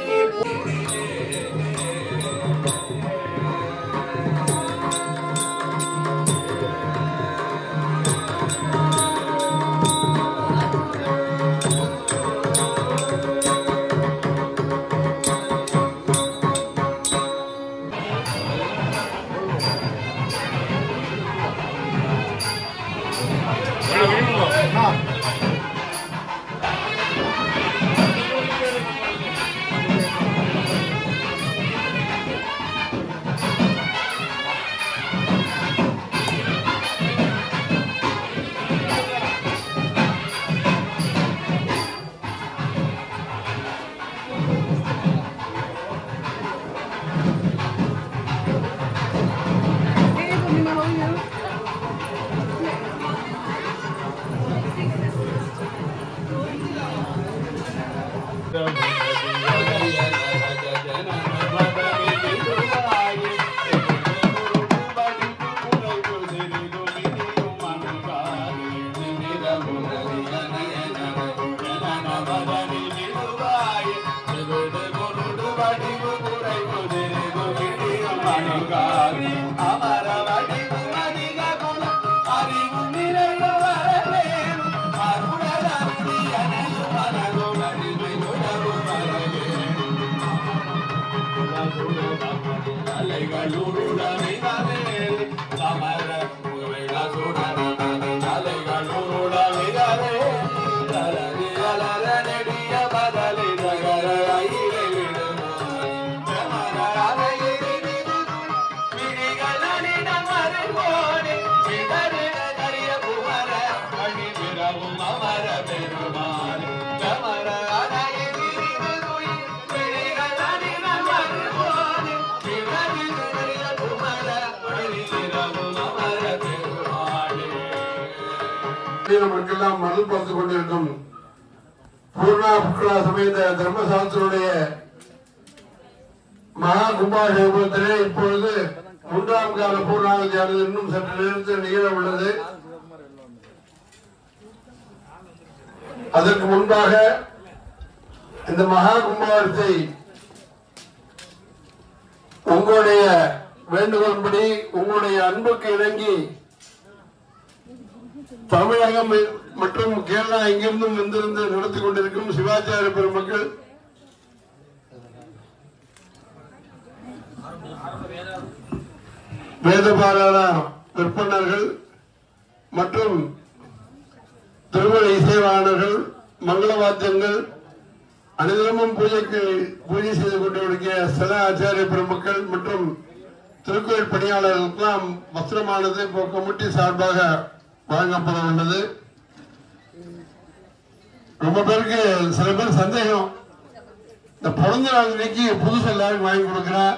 நமக்கெல்லாம் மணல் பார்த்து கொண்டிருக்கும் பூர்ணா புக்ரா சமேத தர்மசாஸ்திரனுடைய மகா கும்பாபிஷேகத்திலே இப்பொழுது 3ஆம் கால பூர்ணாவதியானது இன்னும் சற்று நேரத்தில் நிகழ உள்ளது. அதற்கு முன்பாக இந்த மகா கும்பாபிஷேகத்தை உங்களுடைய வேண்டுகோள்படி உங்களுடைய அன்புக்கு இணங்கி தமிழகம் மற்றும் கேரளா எங்கிருந்தும் வந்திருந்து நடத்தி கொண்டிருக்கும் சிவாச்சாரிய பெருமக்கள், வேதபாராயண விற்பனர்கள் மற்றும் திருமண இசைவாளர்கள், மங்கள வாத்தியங்கள், அனைவரும் பூஜை செய்து கொண்டிருக்கிற சில ஆச்சாரிய பெருமக்கள் மற்றும் திருக்கோயில் பணியாளர்களுக்கெல்லாம் வஸ்திரமானது இப்போ கமிட்டி சார்பாக வழங்கப்பட உள்ளது. ரொம்ப பேருக்கு சில பேர் சந்தேகம், இந்த பிறந்த நாள் அன்னைக்கு புதுசு எல்லாருக்கும் வாங்கி கொடுக்குறேன்,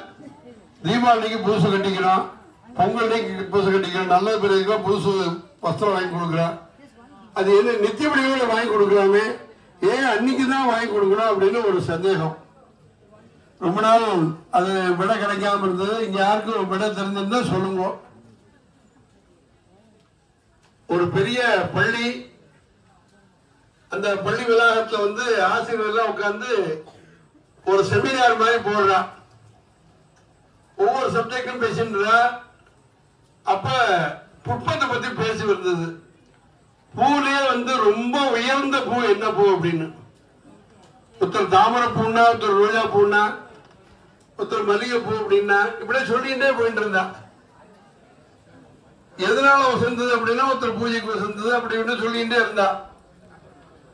தீபாவளிக்கு புதுசு கட்டிக்கிறோம், பொங்கல் அன்னைக்கு புதுசு கட்டிக்கிறோம், நல்ல பேருக்கு புதுசு வஸ்திரம் வாங்கி கொடுக்குறேன், அது என்ன நித்திய வடிவில் வாங்கி கொடுக்குறாமே, ஏன் அன்னைக்குதான் வாங்கி கொடுக்கணும் அப்படின்னு ஒரு சந்தேகம். ரொம்ப நாள் அது விட கிடைக்காம இருந்தது. இங்க யாருக்கும் விட தெரிஞ்சிருந்தா சொல்லுங்க. ஒரு பெரிய பள்ளி, அந்த பள்ளி வளாகத்துல வந்து ஆசிரியர்கள் உட்கார்ந்து ஒரு செமினார் மாதிரி போடுறா. ஒவ்வொரு சப்ஜெக்டும் பேசின்றா. அப்ப புட்பத்தை பத்தி பேசி வந்தது. பூலே வந்து ரொம்ப உயர்ந்த பூ என்ன பூ அப்படின்னு, ஒருத்தர் தாமரை பூன்னா, ஒருத்தர் ரோஜா பூன்னா, ஒருத்தர் மல்லிகை பூ அப்படின்னா, இப்படியே சொல்லிட்டே போயிட்டு இருந்தா. எதனால வசந்தது அப்படின்னா ஒருத்தர் பூஜைக்கு வசந்தது அப்படின்னு சொல்லிட்டே இருந்தா.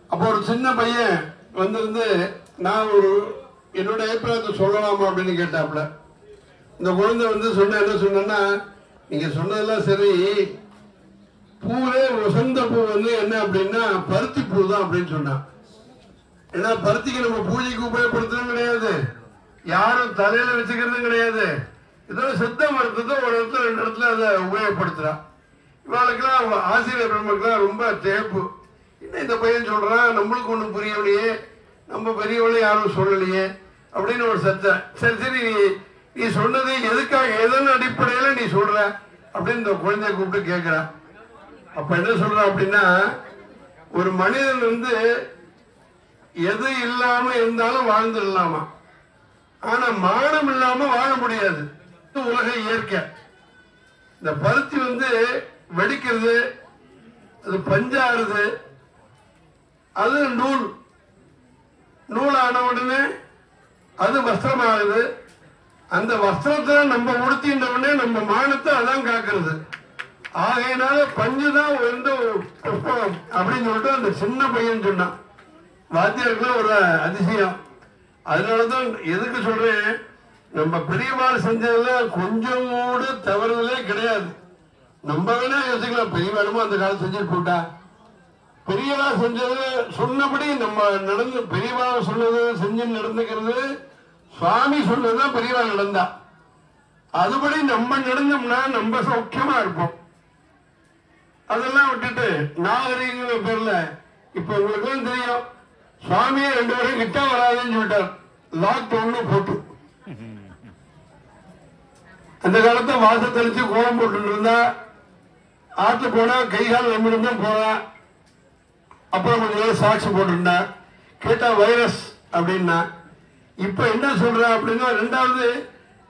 அப்போ ஒரு சின்ன பையன் வந்திருந்து நான் ஒரு என்னோட அபிப்பிராயத்தை சொல்லலாமா அப்படின்னு கேட்டாப்ல. இந்த குழந்தை வந்து சொன்ன என்ன சொன்னா, நீங்க சொன்னதெல்லாம் சரி, பூவே வசந்த பூ வந்து என்ன அப்படின்னா பருத்தி பூ தான் அப்படின்னு சொன்னான். ஏன்னா பருத்திக்கு நம்ம பூஜைக்கு உபயோகப்படுத்துறதும் கிடையாது, யாரும் தலையில வச்சுக்கிறதும் கிடையாது. இதோட சித்த மருத்துவத்தை ஒரு இடத்துல 2 இடத்துல அதை உபயோகப்படுத்துறான். இவாளுக்கெல்லாம் ஆசிரியர் பெருமக்கெல்லாம் ரொம்ப தேப்பு. என்ன இந்த பையன் சொல்றான், நம்மளுக்கு ஒண்ணும் புரியலையே, நம்ம பெரியவளே யாரும் சொல்லலையே அப்படின்னு ஒரு சத்தம். சரி சரி நீ சொன்னது எதுக்காக, எதன் அடிப்படையில நீ சொல்ற அப்படின்னு இந்த குழந்தைய கூப்பிட்டு கேட்கிறான். அப்ப என்ன சொல்றான் அப்படின்னா, ஒரு மனிதன் வந்து எது இல்லாம இருந்தாலும் வாழ்ந்துடலாமா, ஆனா மானம் இல்லாம வாழ முடியாது. உலக இயற்கை. இந்த பருத்தி வந்து வெடிக்கிறது, அது பஞ்சாறுது, அது நூல் ஆன உடனே அது வஸ்திரமாகுது. அந்த வஸ்திரத்தை நம்ம உடுத்தின்ற உடனே நம்ம மானத்தை அதான் காக்கிறது. ஆகையினால பஞ்சுதான் வந்து புஷ்பம் அப்படின்னு சொல்லிட்டு அந்த சின்ன பையன் சொன்னான். வாத்தியாருக்குலாம் ஒரு அதிசயம். அதனாலதான் எதுக்கு சொல்றேன், நம்ம பெரியவாள் செஞ்சதுல கொஞ்சம் கூட தவறுதலே கிடையாது. நம்ம வேணா யோசிக்கலாம், பெரியவாளுமோ அந்த காலத்து செஞ்சுட்டு போட்டா. பெரியவா செஞ்சது சொன்னபடி நம்ம நடந்து, பெரியவா சொன்னது செஞ்சு நடந்துக்கிறது, சுவாமி சொன்னதுதான் பெரியவா நடந்தா. அதுபடி நம்ம நடந்தோம்னா நம்ம சௌக்கியமா இருப்போம். அதெல்லாம் விட்டுட்டு நாகரிகங்கிற பேர்ல இப்ப உங்களுக்கு தெரியும், சுவாமியே 2 பேரும் கிட்ட வராதுன்னு சொல்லிட்டார், லாக்டவுன் போட்டு. அந்த காலத்தை வாச தெளிச்சு கோலம் போட்டு இருந்தா, ஆத்து போனா கைகால் நம்பிடும் போனா, அப்புறம் கொஞ்ச நேரம் சாட்சி போட்டுருந்தா, கேட்டா வைரஸ் அப்படின்னா. இப்ப என்ன சொல்ற அப்படின்னா, 2வது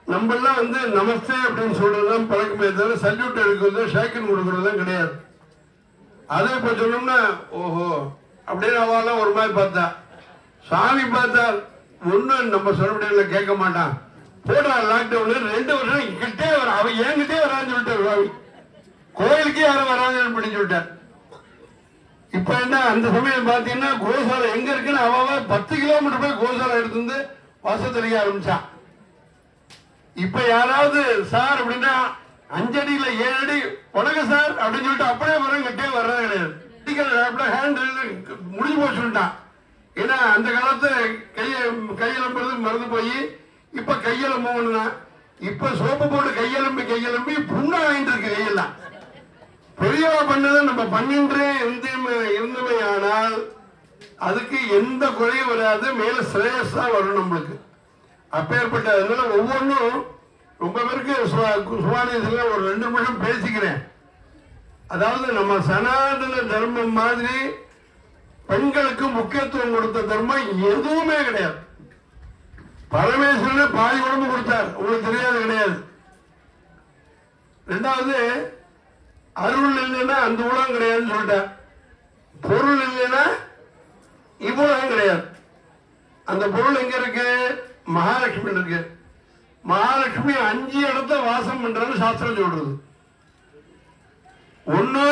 நம்ம எல்லாம் வந்து நமஸ்தே அப்படின்னு சொல்றதுதான் பழக்கமே தவிர சல்யூட் எடுக்கிறது ஷேக்கன் கொடுக்கறதுதான் கிடையாது. அதை இப்ப சொன்னோம்னா ஓஹோ அப்படின்னு அவெல்லாம் ஒரு மாதிரி பார்த்தா. சாமி பார்த்தா ஒன்னும் நம்ம சொல்ல கேட்க மாட்டான், போடுறா லாக்டவுன் 2 வருஷம் கிட்டே வர, அவன் என்கிட்டே வரான்னு சொல்லிட்டார் சாமி, கோயிலுக்கே யாரும் வராங்கன்னு பண்ணி சொல்லிட்டார். இப்ப என்ன அந்த சமயம் பாத்தீங்கன்னா கோசாலை எங்க இருக்குன்னு அவன் 10 கிலோமீட்டர் போய் கோசாலை எடுத்து வந்து வாச தெளிக்க ஆரம்பிச்சான். இப்ப யாராவது சார் அப்படின்னா 5 அடியில 7 அடி வணக்கம் சார் அப்படின்னு சொல்லிட்டு அப்படியே வர கிட்டே வர்றது கிடையாது. ஹேண்ட் முடிஞ்சு போய் சொல்லிட்டான். ஏன்னா அந்த காலத்துல கையெலும்புறது மறந்து போய் இப்ப கையெலும்பு ஒண்ணுனா, இப்ப சோப்பு போட்டு கையெலும்பி புண்ணா ஆயிட்டு இருக்கு கையெல்லாம். பெரியவா பண்ணதை நம்ம பண்ணின்றே இருந்தமே ஆனால் அதுக்கு எந்த குறையும் வராது, மேல சிரேயஸா வரும் நம்மளுக்கு. அப்பேற்பட்ட அதனால ஒவ்வொன்றும் ரொம்ப பேருக்கு சுவாமியத்துல ஒரு 2 நிமிஷம் பேசிக்கிறேன். அதாவது நம்ம சனாதன தர்மம் மாதிரி பெண்களுக்கு முக்கியத்துவம் கொடுத்த தர்மம் எதுவுமே கிடையாது. பரமேஸ்வரன் பாதி உடம்பு கொடுத்தார், உங்களுக்கு தெரியாது கிடையாது. 2வது அருள் இல்லைன்னா அந்த உலகம் கிடையாதுன்னு சொல்லிட்டார். பொருள் இல்லைன்னா இவ்வுலகம் கிடையாது. அந்த பொருள் எங்க இருக்கு, மகாலட்சுமி இருக்கு. மகாலட்சுமி 5 இடத்த வாசம் பண்றது சாஸ்திரம் சொல்றது. 1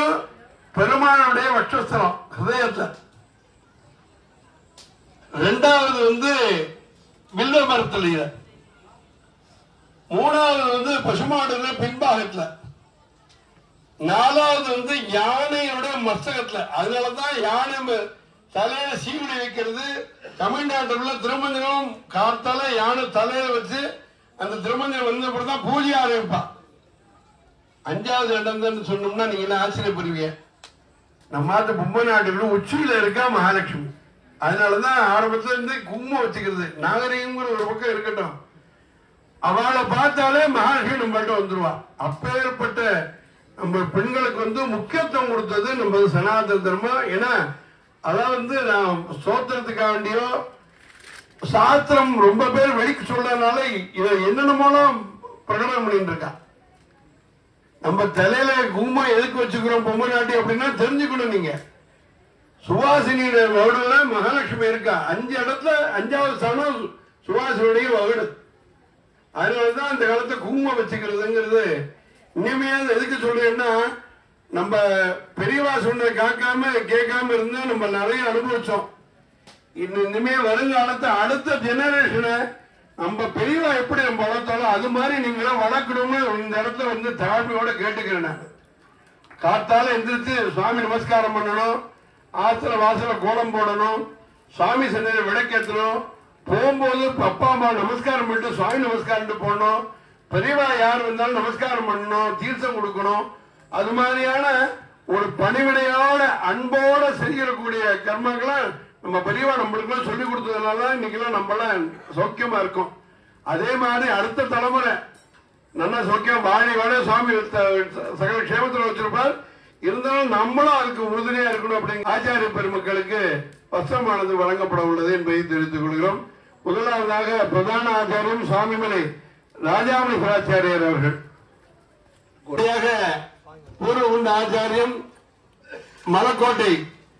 பெருமானுடைய வட்சஸ்தலம் ஹிருதயத்துல, 2வது வந்து வில்வ மரத்துல, 3வது வந்து பசுமாடுல பின்பாகத்துல, 4வது வந்து யானையோட மஸ்தகத்துல. அதனாலதான் யானை தலையில சீவனை வைக்கிறது. தமிழ்நாட்டுல திருமஞ்சனம் காத்தால யானை தலையில வச்சு அந்த திருமஞ்சனம் வந்தப்பதான் பூஜை ஆரம்பிப்பா. 5வது இடம் தான் சொன்னோம்னா நீங்க ஆச்சரியப்படுவீங்க. நம்ம நாட்டு பொம்மை நாட்டுல உச்சியில இருக்கா மகாலட்சுமி. அதனாலதான் ஆரம்பத்துல இருந்து குங்குமம் வச்சுக்கிறது. நாகரிகங்கிற ஒரு பக்கம் இருக்கட்டும், அவளை பார்த்தாலே மகாலட்சுமி நம்மள்ட்ட வந்துருவா. அப்பேற்பட்ட நம்ம பெண்களுக்கு முக்கியத்துவம் கொடுத்தது நம்ம சனாதன தர்மம். ஏன்னா அதான் நான் சோத்திரத்துக்காக வேண்டியோ சாஸ்திரம் ரொம்ப பேர் வெளிக்கு சொல்றதுனால இதை என்னென்னமோலாம் பிரகடனம் பண்ணிட்டு இருக்கா. நம்ம தலையில குங்குமம் எதுக்கு வச்சுக்கிறோம் பொம்மை நாட்டி அப்படின்னா தெரிஞ்சுக்கணும். நீங்க சுவாசினியோட வகுடுல மகாலட்சுமி இருக்கா. 5 இடத்துல 5வது ஸ்தானம் சுவாசினுடைய வகுடு. அதனாலதான் அந்த காலத்தை குங்குமம் வச்சுக்கிறதுங்கிறது. இனிமையாவது எதுக்கு சொல்றேன்னா, நம்ம பெரியவா சொன்ன கேட்காம இருந்தா நம்ம நிறைய அனுபவிச்சோம். இனிமே வருங்காலத்தை அடுத்த ஜெனரேஷனை நம்ம பெரியவா எப்படி நம்ம வளர்த்தாலும் அது மாதிரி நீங்களும் வளர்க்கணும்னு இந்த இடத்துல தாழ்மையோட கேட்டுக்கிறேன். நான் காத்தால எந்திரிச்சு சுவாமி நமஸ்காரம் பண்ணணும், ஆத்துல வாசல கோலம் போடணும், சுவாமி சன்னதியில விளக்கேற்றணும், போகும்போது அப்பா அம்மா நமஸ்காரம் பண்ணிட்டு சுவாமி நமஸ்காரம் போடணும், பெரியவா யார் வந்தாலும் நமஸ்காரம் பண்ணணும், தீர்த்தம் கொடுக்கணும். அது மாதிரியான ஒரு பணிவிடையோட அன்போட செய்யக்கூடிய கர்மங்களை நம்ம பெரியவா நம்மளுக்கு சொல்லி கொடுத்ததுனால இன்னைக்கெல்லாம் நம்மளாம் சௌக்கியமா இருக்கும். அதே மாதிரி அடுத்த தலைமுறை நல்ல சௌக்கியம் வாழி வாழ சுவாமி சகல க்ஷேமத்தில் வச்சிருப்பார். இருந்தாலும் நம்மளும் அதுக்கு உறுதுணையா இருக்கணும். அப்படிங்கிற ஆச்சாரிய பெருமக்களுக்கு வஸ்திரமானது வழங்கப்பட உள்ளது என்பதை தெரிவித்துக் கொள்கிறோம். முதலாவதாக பிரதான ஆச்சாரியம் சுவாமிமலை ராஜாமணி சிவாச்சாரியார் அவர்கள். பூர்வ குண்ட ஆச்சாரியம் மலக்கோட்டை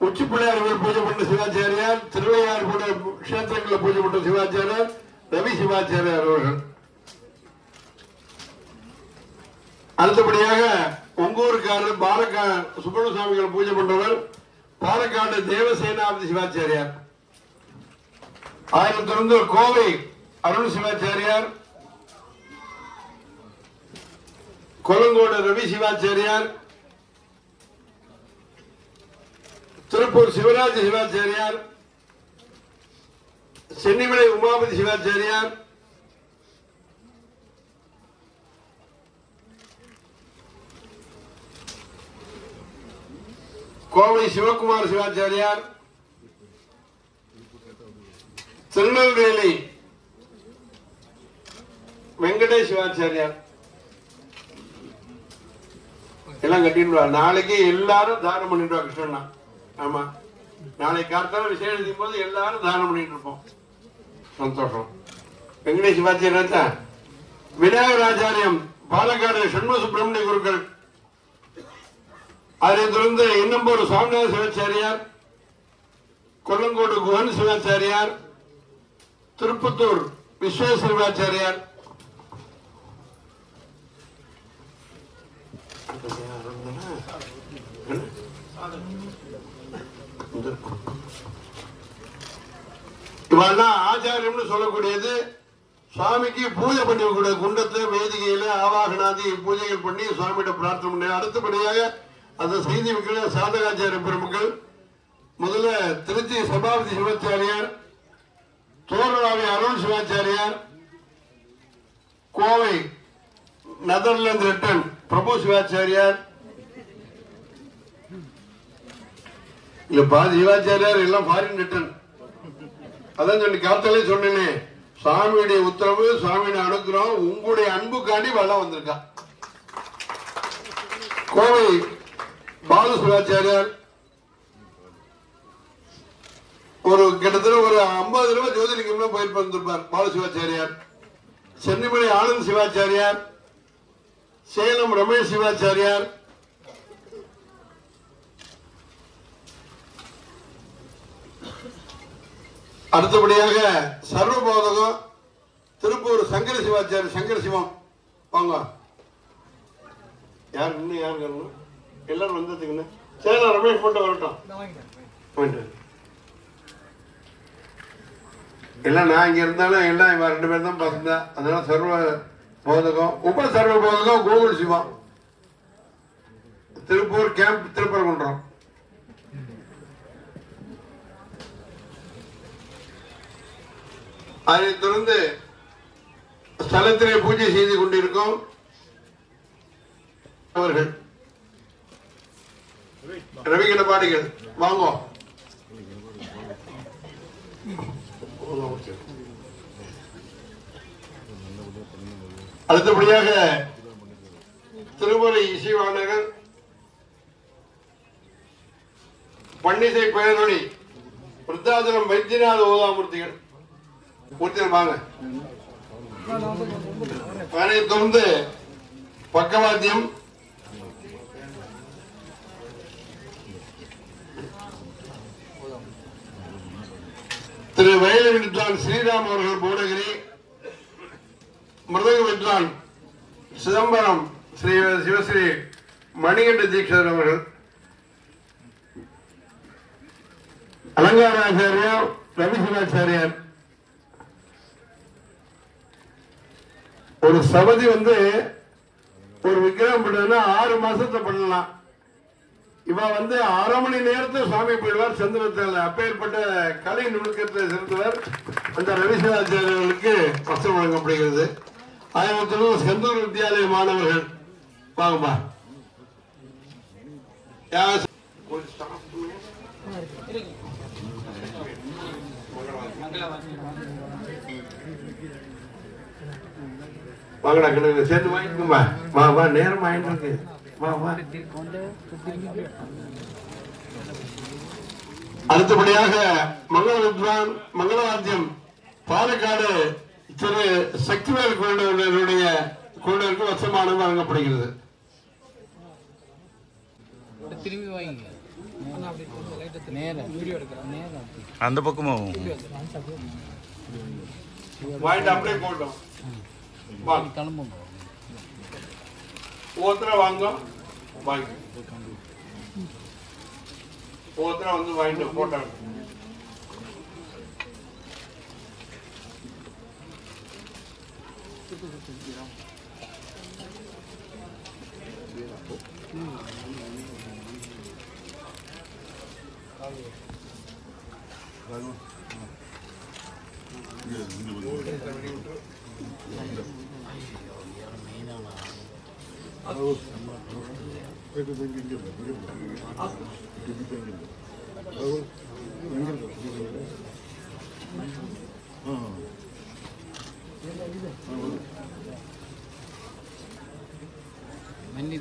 உச்சி பிள்ளையார்கள் பூஜை பண்ண சிவாச்சாரியார், திருவையார் கூட கஷேத்திரங்களில் பூஜை பண்ண சிவாச்சாரியார் ரவி சிவாச்சாரியார் அவர்கள். அடுத்தபடியாக ஒங்கூருக்காரர் பாலக்காடு சுப்பிரமணிய சுவாமிகள் பூஜை பண்றவர் பாலக்காடு தேவசேனாபதி சிவாச்சாரியார். ஆயிரத்தி தொடர்ந்து கோவை அருண் சிவாச்சாரியார், கொலங்கோடு ரவி சிவாச்சாரியார், திருப்பூர் சிவராஜ் சிவாச்சாரியார், சென்னிமலை உமாபதி சிவாச்சாரியார், கோவை சிவகுமார் சிவாச்சாரியார், திருநெல்வேலி வெங்கடேஷ் சிவாச்சாரியார் எல்லாம் கட்டிடுவா. நாளைக்கு எல்லாரும் தானம் பண்ணிடுவா கிருஷ்ணண்ணா. ஆமா, நாளைக்கு காத்தால விசேஷம் போது எல்லாரும் தானம் பண்ணிட்டு இருப்போம். சந்தோஷம். வெங்கடேஷ் சிவாச்சாரியா, விநாயகராச்சாரியம் பாலக்காடு சண்முக சுப்பிரமணிய குருக்கள், அதைத் தொடர்ந்து இன்னம்பூர் சுவாமிநாத சிவாச்சாரியார், கொல்லங்கோடு குஹன் சிவாச்சாரியார், திருப்பத்தூர் விஸ்வேஸ்வர சிவாச்சாரியார், இவெல்லாம் ஆச்சாரியம்னு சொல்லக்கூடியது. சுவாமிக்கு பூஜை பண்ணக்கூடிய குண்டத்தை வேதிகையில ஆவாகனாதி பூஜைகள் பண்ணி சுவாமியிட பிரார்த்தனை பண்ண. அடுத்தபடியாக அந்த செய்தி மக்கள் சாதகாச்சாரிய பெருமக்கள் முதல்ல திருச்சி சபாபதி சிவாச்சாரியார், தோரவாவி அருண் சிவாச்சாரியார், கோவை நெதர்லாந்து ரிட்டன் பிரபு சிவாச்சாரியார், இல்ல பாதி சிவாச்சாரியார் எல்லாம் ஃபாரின் ரிட்டன். அதான் சொல்லி காத்தாலே சொன்னேனே, சுவாமியுடைய உத்தரவு, சுவாமியுடைய அனுகிரகம், உங்களுடைய அன்புக்காண்டி வெள்ளம் வந்திருக்கா. கோவை பாலு சிவாச்சாரியார் ஒரு கிட்டத்தட்ட ஒரு 50 ரூபாய் ஜோதிலிங்கம்ல போயிட்டு வந்திருப்பார் பாலு சிவாச்சாரியார். சென்னிமலை ஆனந்த் சிவாச்சாரியார், சேலம் ரமேஷ் சிவாச்சாரியார், அடுத்தபடியாக சர்வபோதகம் திருப்பூர் சங்கர சிவாச்சாரி சங்கர சிவம். வாங்க, யார் இன்னும் யாரு எல்லாரும் வந்ததுங்கண்ணா. சேலம் ரமேஷ் போட்டு வரட்டும். எல்லாம் நான் இங்க இருந்தாலும் எல்லாம் இவன் 2 பேர் தான் பார்த்தேன். அதனால சர்வ போதகம் உப சர்வ போதகம் கோகுல் சிவம் திருப்பூர் கேம்ப் திருப்பரங்குன்றம். அதைத் தொடர்ந்து ஸ்தலத்திலே பூஜை செய்து கொண்டிருக்கும் அவர்கள் ரவிகணபாடிகள் வாங்கோ. அடுத்தபடியாக திருமுறை இசைவாணர்கள் பன்னிசை பெயரொலி விருத்தாச்சலம் வைத்தியநாத ஓதாமூர்த்திகள் மூர்த்திகள் வாங்க. அதனை தொடர்ந்து பக்கவாத்தியம் திரு வயலு வித்வான் ஸ்ரீராம் அவர்கள் போடகிரி, மிருதங்க வித்வான் சிதம்பரம் ஸ்ரீ சிவஸ்ரீ மணிகண்ட தீட்சர் அவர்கள், அலங்காராச்சாரியார் ரவிசிவாச்சாரியார். ஒரு சபதி ஒரு விக்கிரகம் பண்ணா 6 மாசத்தை பண்ணலாம். இவ 1/2 மணி நேரத்தில் சுவாமி போயிடுவார் சந்திரத்தில். அப்பேற்பட்ட கலை நுணுக்கத்தை செலுத்துவர் அந்த ரவிசிவாச்சாரியர்களுக்கு வசம் வழங்கப்படுகிறது. ஆயிரத்தி செந்தூர் வித்யாலய மாணவர்கள் வாங்கப்பா. வாங்கடா கிட்ட சேர்ந்து வாங்கிக்கோமா. வா வா, நேரம் ஆயிட்டு இருக்கு. வா வா. அடுத்தபடியாக மங்கள வித்வான் மங்களவாத்தியம் பாலக்காடு திரு சக்திவேல் குழுவினருக்கு வசமானது வழங்கப்படுகிறது. அந்த பக்கமும் வாங்கிட்டு அப்படியே போட்டோம். ஒவ்வொருத்தர வாங்க, வாங்கி ஒவ்வொருத்தர வாங்கிட்டு போட்டோம்.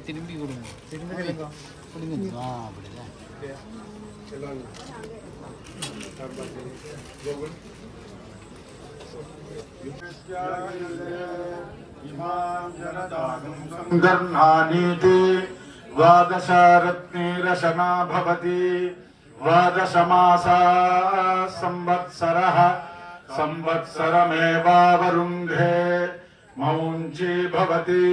திரும்பி கொடுங்க, திரும்பி கொடுங்க. அப்படிதான் गर्णानीति द्वादशरत्नीरशना भवति द्वादशमासा संवत्सरः संवत्सरमेवावरुन्धे मौञ्ची भवति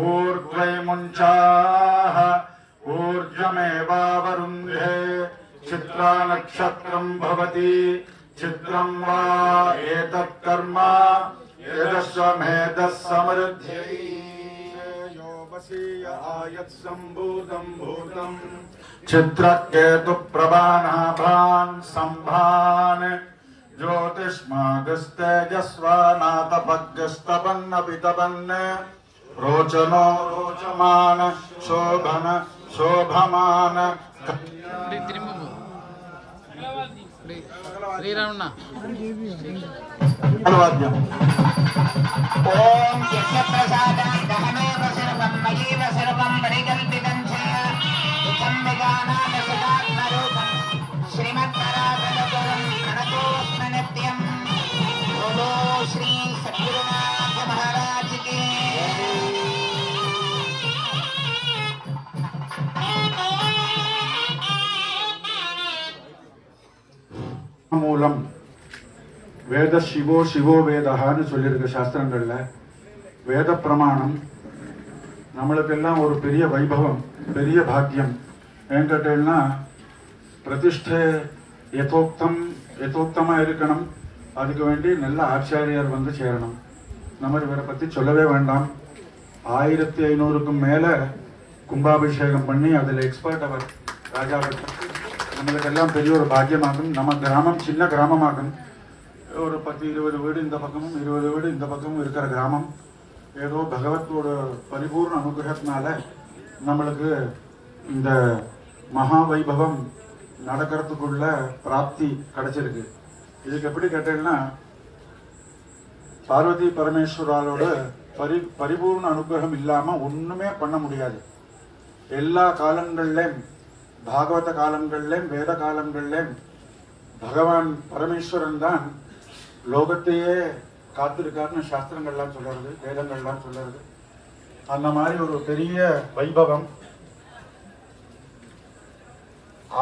ऊर्ध्वैमुञ्चाः ऊर्ध्वमेवावरुन्धे चित्रा नक्षत्रं भवति चित्रं वा एतत् कर्म यदस्वमेधः समृद्ध्यै यो वसीय आयत् सम्भूतं भूतं चित्रकेतु प्रभानाभान् सम्भान् ज्योतिष्मागस्तेजस्वानातपग्यस्तपन्नपि तपन् रोचनो रोचमान शोभन शोभमान श्रीरामण्णा ओम यज्ञप्रसादान् दहमेव सर्वं मयैव सर्वं परिकल्पितं च इदं विजानामि सदात्मरूपं श्रीमद्परागणगुरुं प्रणतोऽस्मि नित्यं। बोलो श्री सद्गुरुनाथ महाराज की மூலம் வேத சிவோ சிவோ வேதஹான்னு சொல்லியிருக்க சாஸ்திரங்கள்ல வேத பிரமாணம் நம்மளுக்கெல்லாம் ஒரு பெரிய வைபவம், பெரிய பாக்கியம். ஏன்னு கேட்டேன்னா பிரதிஷ்டை யதோக்தமா இருக்கணும். அதுக்கு வேண்டி நல்ல ஆச்சாரியார் சேரணும். நம்ம இவரை பத்தி சொல்லவே வேண்டாம். 1500க்கும் மேல கும்பாபிஷேகம் பண்ணி அதுல எக்ஸ்பர்ட் அவர் ராஜா. நம்மளுக்கெல்லாம் பெரிய ஒரு பாக்கியமாகும். நம்ம கிராமம் சின்ன கிராமமாகும். ஒரு 10-20 வீடு இந்த பக்கமும் 20 வீடு இந்த பக்கமும் இருக்கிற கிராமம். ஏதோ பகவத்தோட பரிபூர்ண அனுகிரகத்தினால நம்மளுக்கு இந்த மகா வைபவம் நடக்கிறதுக்குள்ள பிராப்தி கிடைச்சிருக்கு. இதுக்கு எப்படி கேட்டீங்கன்னா பார்வதி பரமேஸ்வராலோட பரிபூர்ண அனுகிரகம் இல்லாம ஒண்ணுமே பண்ண முடியாது. எல்லா காலங்கள்லயும் பாகவத காலங்கள்லயும் வேத காலங்கள்லயும் பகவான் பரமேஸ்வரன் தான் லோகத்தையே காத்திருக்காருன்னு சாஸ்திரங்கள்லாம் சொல்றது, வேதங்கள்லாம் சொல்றது. அந்த மாதிரி ஒரு பெரிய வைபவம்.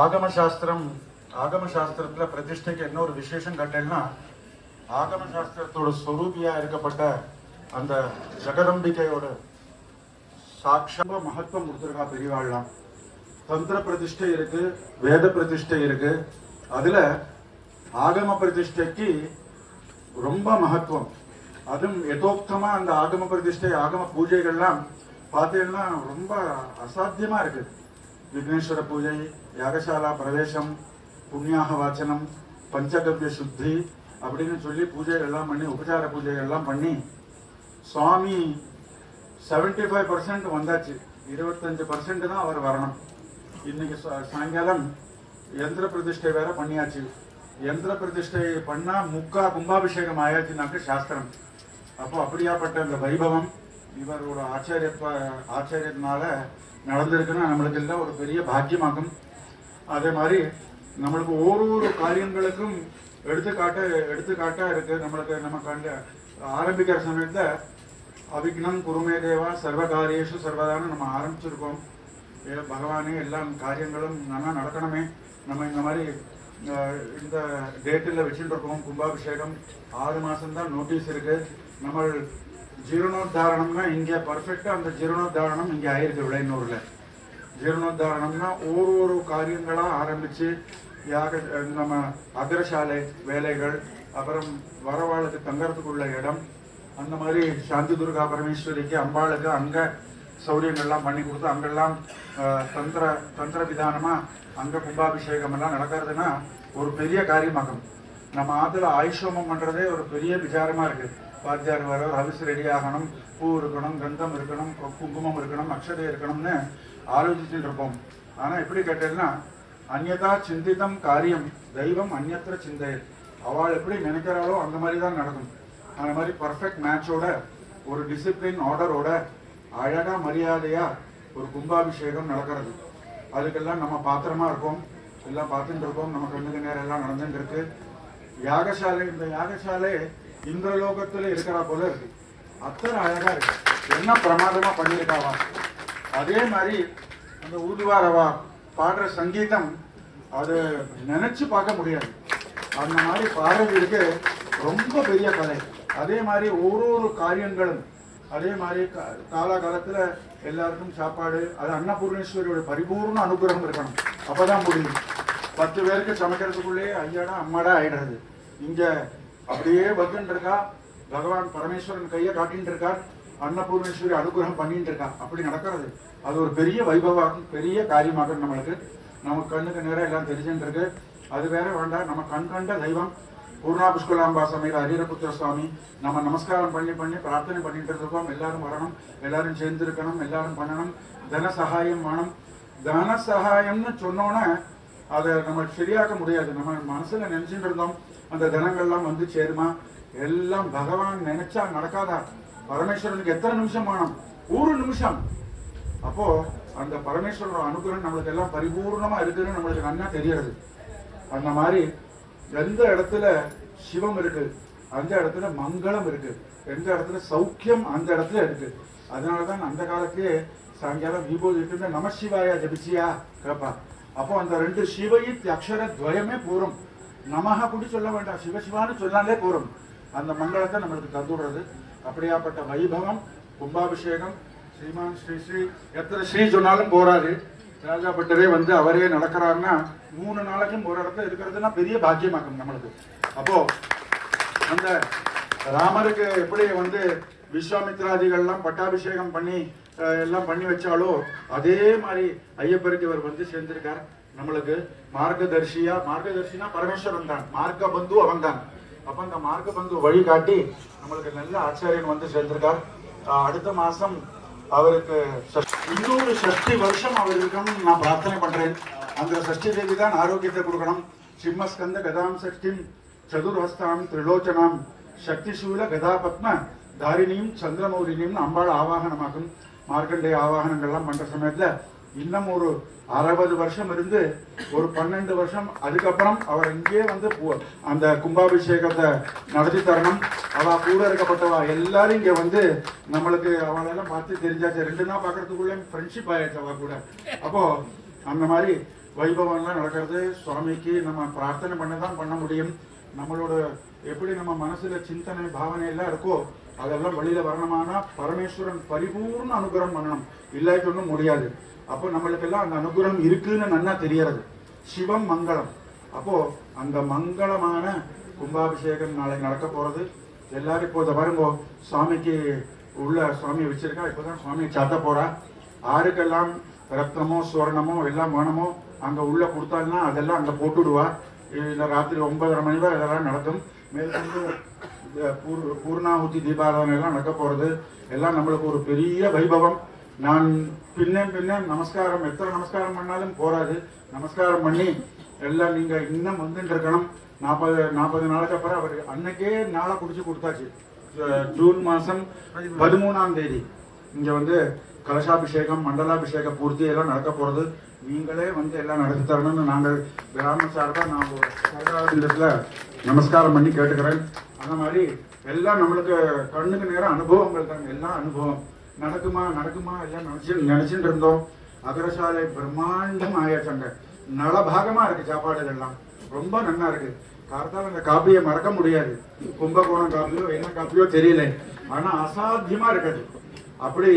ஆகம சாஸ்திரத்துல பிரதிஷ்டைக்கு என்ன ஒரு விசேஷம் கட்டேன்னா, ஆகம சாஸ்திரத்தோட ஸ்வரூபியா இருக்கப்பட்ட அந்த ஜெகதம்பிகையோட சாட்சா மகத்துவம் கொடுத்திருக்கா பெரியவாழ்லாம். தந்திர பிரதிஷ்டை இருக்கு, வேத பிரதிஷ்டை இருக்கு. அதுல ஆகம பிரதிஷ்டைக்கு ரொம்ப மகத்துவம். அதுவும் யதோக்தமா அந்த ஆகம பிரதிஷ்டை ஆகம பூஜைகள்லாம் பார்த்தீங்கன்னா ரொம்ப அசாத்தியமா இருக்கு. விக்னேஸ்வர பூஜை, யாகசாலா பிரவேசம், புண்ணியாக வாச்சனம், பஞ்சகவ்ய சுத்தி அப்படின்னு சொல்லி பூஜைகள் எல்லாம் பண்ணி, உபச்சார பூஜைகள் எல்லாம் பண்ணி சுவாமி 75% வந்தாச்சு. 25% தான் அவர் வரணும். இன்னைக்கு சாயங்காலம் யந்திர பிரதிஷ்டை வேற பண்ணியாச்சு. யந்திர பிரதிஷ்டை பண்ணா முக்கா கும்பாபிஷேகம் ஆயாச்சுனாக்க சாஸ்திரம். அப்போ அப்படியாப்பட்ட அந்த வைபவம் இவரோட ஆச்சரியத்தினால நடந்திருக்குன்னா நம்மளுக்கு எல்லாம் ஒரு பெரிய பாக்கியமாகும். அதே மாதிரி நம்மளுக்கு ஒரு காரியங்களுக்கும் எடுத்துக்காட்டா இருக்கு. நம்மளுக்கு நம்ம ஆரம்பிக்கிற சமயத்துல அவிக்னம் குருமே தேவா சர்வகாரியேஷு சர்வதான்னு நம்ம ஆரம்பிச்சிருக்கோம். பகவானே எல்லா காரியங்களும் நல்லா நடக்கணுமே. நம்ம இந்த மாதிரி இந்த டேட்டில் வச்சுட்டு இருக்கோம். கும்பாபிஷேகம் 6 மாசம் தான் நோட்டீஸ் இருக்கு. நம்ம ஜீரணோத்தாரணம்னா இங்க பர்ஃபெக்டா அந்த ஜீரணோத்தாரணம் இங்க ஆயிருக்கு. விளையனூர்ல ஜீரணோத்தாரணம்னா ஒரு காரியங்களா ஆரம்பிச்சு நம்ம அக்ரசாலை வேலைகள், அப்புறம் வரவாளுக்கு தங்கறதுக்குள்ள இடம், அந்த மாதிரி சாந்தி துர்கா பரமேஸ்வரிக்கு அம்பாளுக்கு அங்க சௌரியங்கள்லாம் பண்ணி கொடுத்து அங்கெல்லாம் தந்திர விதானமா அங்க கும்பாபிஷேகம் எல்லாம் நடக்கிறதுனா ஒரு பெரிய காரியமாகும். நம்ம ஆத்துல ஆயுஷோமம் பண்றதே ஒரு பெரிய விசாரமா இருக்கு. வாத்தியார் வர ஹவிஸ் ரெடி ஆகணும், பூ இருக்கணும், கந்தம் இருக்கணும், குங்குமம் இருக்கணும், அக்ஷதை இருக்கணும்னு ஆலோசிச்சுட்டு இருப்போம். ஆனா எப்படி கேட்டேன்னா, அந்யதா சிந்திதம் காரியம் தெய்வம் அந்யத்திர சிந்தையர். அவள் எப்படி நினைக்கிறாளோ அந்த மாதிரி தான் நடக்கும். அந்த மாதிரி பர்ஃபெக்ட் மேட்சோட ஒரு டிசிப்ளின் ஆர்டரோட அழகா மரியாதையா ஒரு கும்பாபிஷேகம் நடக்கிறது. அதுக்கெல்லாம் நம்ம பாத்திரமா இருக்கோம், எல்லாம் பார்த்துட்டு இருக்கோம். நம்ம கண்ணுக்கு நேரம் எல்லாம் நடந்துட்டு இருக்கு. யாகசாலை, இந்த யாகசாலை இந்திரலோகத்துல இருக்கிறா போல இருக்கு. அத்தனை அழகா இருக்கு. என்ன பிரமாதமா பண்ணியிருக்காவா. அதே மாதிரி அந்த ஊதுவாரவா பாடுற சங்கீதம் அது நினைச்சு பார்க்க முடியாது. அந்த மாதிரி பாடுறதுக்கு ரொம்ப பெரிய கலை. அதே மாதிரி ஒரு காரியங்களும் அதே மாதிரி காலகாலத்துல எல்லாருக்கும் சாப்பாடு, அது அன்னபூர்ணேஸ்வரியோட பரிபூர்ண அனுகிரகம் இருக்கணும். அப்பதான் முடியும். 10 பேருக்கு சமைக்கிறதுக்குள்ளே ஐயாடா அம்மாடா ஆயிடுறது. இங்க அப்படியே வந்துட்டு இருக்கா, பகவான் பரமேஸ்வரன் கையை காட்டின்னு இருக்கார், அன்னபூர்ணேஸ்வரி அனுகிரகம் பண்ணிட்டு இருக்கா. அப்படி நடக்கிறது. அது ஒரு பெரிய வைபவம், பெரிய காரியமாக நம்மளுக்கு. நம்ம கண்ணுக்கு நேரம் எல்லாம் தெரிஞ்சுட்டு இருக்கு. அது வேற வேண்டாம். நம்ம கண் கண்ட தெய்வம் பூர்ணா புஷ்கலாம்பா சமேத ஹரிரபுத்திர சுவாமி. நம்ம நமஸ்காரம் பண்ணி பிரார்த்தனை பண்ணிட்டு இருக்கோம். எல்லாரும் வரணும், எல்லாரும் சேர்ந்து இருக்கணும், எல்லாரும் பண்ணணும். தன சகாயம் வேணும். தன சகாயம்னு சொன்னோன்னே அதை நம்ம சரியாக்க முடியாது. நம்ம மனசுல நினைச்சுட்டு இருந்தோம் அந்த தனங்கள்லாம் வந்து சேருமா? எல்லாம் பகவான் நினைச்சா நடக்காதா? பரமேஸ்வரனுக்கு எத்தனை நிமிஷம் வேணும்? 1 நிமிஷம். அப்போ அந்த பரமேஸ்வரோட அனுகிரகம் நம்மளுக்கு எல்லாம் பரிபூர்ணமா இருக்குன்னு நம்மளுக்கு நன்னா தெரியாது. அந்த மாதிரி எந்த இடத்துல சிவம் இருக்கு அந்த இடத்துல மங்களம் இருக்கு, எந்த இடத்துல சௌக்கியம் அந்த இடத்துல இருக்கு. அதனாலதான் அந்த காலத்திலே சாயங்காலம் விபூதிட்டு நமசிவாயா ஜபிச்சியா கேப்பா. அப்போ அந்த 2 சிவயித் அக்ஷர துவயமே பூரம். நமஹா கூட சொல்ல வேண்டாம், சிவசிவான்னு சொன்னாலே பூரம். அந்த மங்களத்தை நம்மளுக்கு தந்துடுறது. அப்படியாப்பட்ட வைபவம் கும்பாபிஷேகம். ஸ்ரீமான் ஸ்ரீ எத்தனை ஸ்ரீ சொன்னாலும் போறாரு. ராஜாப்பட்டரே வந்து அவரே நடக்கிறாருன்னா 3 நாளைக்கும் ஒரு இடத்துல இருக்கிறதுனா பெரிய பாக்கியமாக்கும் நம்மளுக்கு. அப்போ அந்த ராமருக்கு எப்படி வந்து விஸ்வாமித்ராதிகள்லாம் பட்டாபிஷேகம் பண்ணி எல்லாம் பண்ணி வச்சாலோ அதே மாதிரி ஐயப்பருக்கு இவர் வந்து சேர்ந்திருக்கார். நம்மளுக்கு மார்க்கதர்சினா பரமேஸ்வரன் தான், மார்க்க பந்து அவன் தான். அப்ப அந்த மார்க்க பந்து வழிகாட்டி நம்மளுக்கு நல்ல ஆச்சாரியன் வந்து சேர்ந்திருக்கார். அடுத்த மாசம் அவருக்கு இன்னொரு 60 வருஷம் அவர் இருக்கணும்னு நான் பிரார்த்தனை பண்றேன். அந்த சஷ்டி தேவி தான் ஆரோக்கியத்தை கொடுக்கணும். சிம்மஸ்கந்த கதாம் சஷ்டிம் சதுர்ஹஸ்தாம் திரிலோச்சனாம் சக்திசூல கதாபத்ம தாரிணியும் சந்திரமௌலினியும் அம்பாள் ஆவாகனமாகும். மார்க்கண்டேய ஆவாகனங்கள்லாம் பண்ற சமயத்துல இன்னும் ஒரு 60 வருஷம் இருந்து ஒரு 12 வருஷம் அதுக்கப்புறம் அவர் இங்கே வந்து அந்த கும்பாபிஷேகத்தை நடத்தி தரணும். அவ கூட இருக்கப்பட்டவா எல்லாரும் இங்க வந்து நம்மளுக்கு அவளெல்லாம் பார்த்து தெரிஞ்சாச்சு. 2 நாள் பாக்குறதுக்குள்ள ஃப்ரெண்ட்ஷிப் ஆயிடுச்சு அவ கூட. அப்போ அந்த மாதிரி வைபவம்லாம் நடக்கிறது. சுவாமிக்கு நம்ம பிரார்த்தனை பண்ணதான் பண்ண முடியும். நம்மளோட எப்படி நம்ம மனசுல சிந்தனை பாவனை எல்லாம் இருக்கோ அதெல்லாம் வெளியில வரணுமானா பரமேஸ்வரன் பரிபூர்ண அனுகிரகம் பண்ணணும். இல்லாட்டி ஒன்றும் முடியாது. அப்போ நம்மளுக்கு எல்லாம் அந்த அனுகிரகம் இருக்குன்னு நன்னா தெரியறது. சிவம் மங்களம். அப்போ அந்த மங்களமான கும்பாபிஷேகம் நாளைக்கு நடக்க போறது. எல்லாரும் இப்போ பாருங்க, சுவாமிக்கு உள்ள சுவாமி வச்சிருக்கா. இப்பதான் சுவாமி சாத்த போறா. ஆருக்கெல்லாம் ரத்னமோ சுவர்ணமோ எல்லாம் வேணுமோ அங்க உள்ள கொடுத்தாள்னா அதெல்லாம் அங்க போட்டுடுவா. இந்த ராத்திரி 9:30 மணி வரை இதெல்லாம் நடக்கும். மேற்கொண்டு பூர்ணாகுதி தீபாராதனை எல்லாம் நடக்க போறது. எல்லாம் நம்மளுக்கு ஒரு பெரிய வைபவம். நான் பின்ன நமஸ்காரம் எத்தனை நமஸ்காரம் பண்ணாலும் போராது. நமஸ்காரம் பண்ணி எல்லாம் நீங்க இன்னும் வந்துட்டு இருக்கணும். 40 நாளுக்கு அப்புறம் அவர் அன்னைக்கே நாளை குடிச்சு கொடுத்தாச்சு. ஜூன் மாசம் 13ஆம் தேதி இங்க வந்து கலசாபிஷேகம் மண்டலாபிஷேக பூர்த்தி எல்லாம் நடக்க போறது. நீங்களே வந்து எல்லாம் நடத்தி தரணும்னு நாங்கள் கிராம சார்பா நான் சர்காரத்துல நமஸ்காரம் பண்ணி கேட்டுக்கிறேன். அந்த மாதிரி எல்லாம் நம்மளுக்கு கண்ணுக்கு நேரம் அனுபவங்கள் தாங்க. எல்லாம் அனுபவம் நடக்குமா எல்லாம் நினைச்சுட்டு இருந்தோம். அகரசாலை பிரம்மாண்டம் ஆயாச்சாங்க. நலபாகமா இருக்கு. சாப்பாடுகள்லாம் ரொம்ப நல்லா இருக்கு. கார்த்தால அந்த காப்பியை மறக்க முடியாது. கும்பகோணம் காப்பியோ என்ன காப்பியோ தெரியல, ஆனா அசாத்தியமா இருக்காது. அப்படி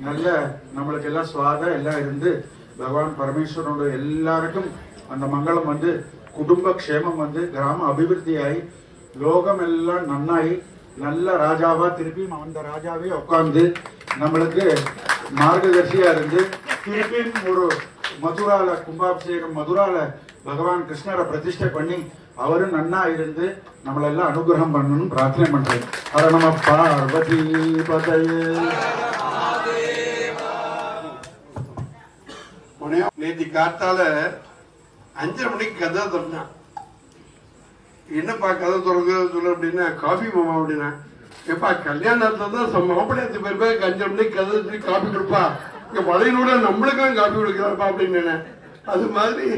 நல்ல நம்மளுக்கு எல்லாம் சுவாத எல்லாம் இருந்து பகவான் பரமேஸ்வரனோட எல்லாருக்கும் அந்த மங்களம் வந்து குடும்ப க்ஷேமம் வந்து கிராம அபிவிருத்தியாகி லோகம் எல்லாம் நன்னாயி நல்ல ராஜாவா திருப்பியும் அந்த ராஜாவே உட்கார்ந்து நம்மளுக்கு மார்கதர்சியா இருந்து திருப்பியும் ஒரு மதுரால கும்பாபிஷேகம் மதுரால பகவான் கிருஷ்ணரை பிரதிஷ்டை பண்ணி அவரும் நன்னா இருந்து நம்மளெல்லாம் அனுகிரகம் பண்ணணும் பிரார்த்தனை பண்றேன். அத நம்ம பார்வதி பதையே. நேற்று காத்தால 5:30 மணிக்கு கதை திறந்தான். என்னப்பா கதை திறந்து சொல்ல அப்படின்னா காஃபி மாமா அப்படின்னா எப்பா கல்யாணத்துல தான் மாப்பிள்ளையத்து பேருப்பா 5:30 மணிக்கு கதை சொல்லி காஃபி கொடுப்பா. இங்க பழையனோட நம்மளுக்கும் காஃபி கொடுக்கிறாப்பா அப்படின்னு. அது மாதிரி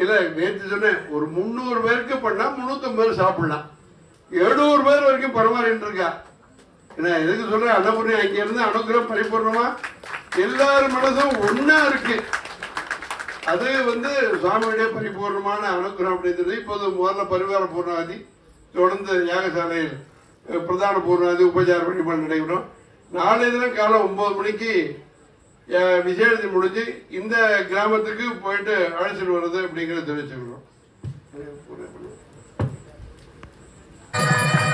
இல்ல நேற்று சொன்னேன் ஒரு 300 பேருக்கு பண்ணா 350 பேர் சாப்பிடலாம். 700 பேர் வரைக்கும் பரவாயில்ல இருக்கா. என்ன எதுக்கு சொல்றேன், அன்னபூர்ணி அங்க இருந்து அனுகிரகம் பரிபூர்ணமா எல்லாரும் மனசும் ஒன்னா இருக்கு. அது வந்து சுவாமியுடைய பரிபூர்ணமான அனுகிரகம் அப்படின்றது. இப்போது முதல்ல பரிவார பூர்ணாதி, தொடர்ந்து யாகசாலையில் பிரதான பூர்ணாதி உபச்சார வழிபாடு நடைபெறும். நாளை தினம் காலம் 9 மணிக்கு விசேஷத்தை முடிஞ்சு இந்த கிராமத்துக்கு போயிட்டு அழைச்சிட்டு வருது அப்படிங்கிறத தெரிவிச்சுக்கிறோம். Thank you.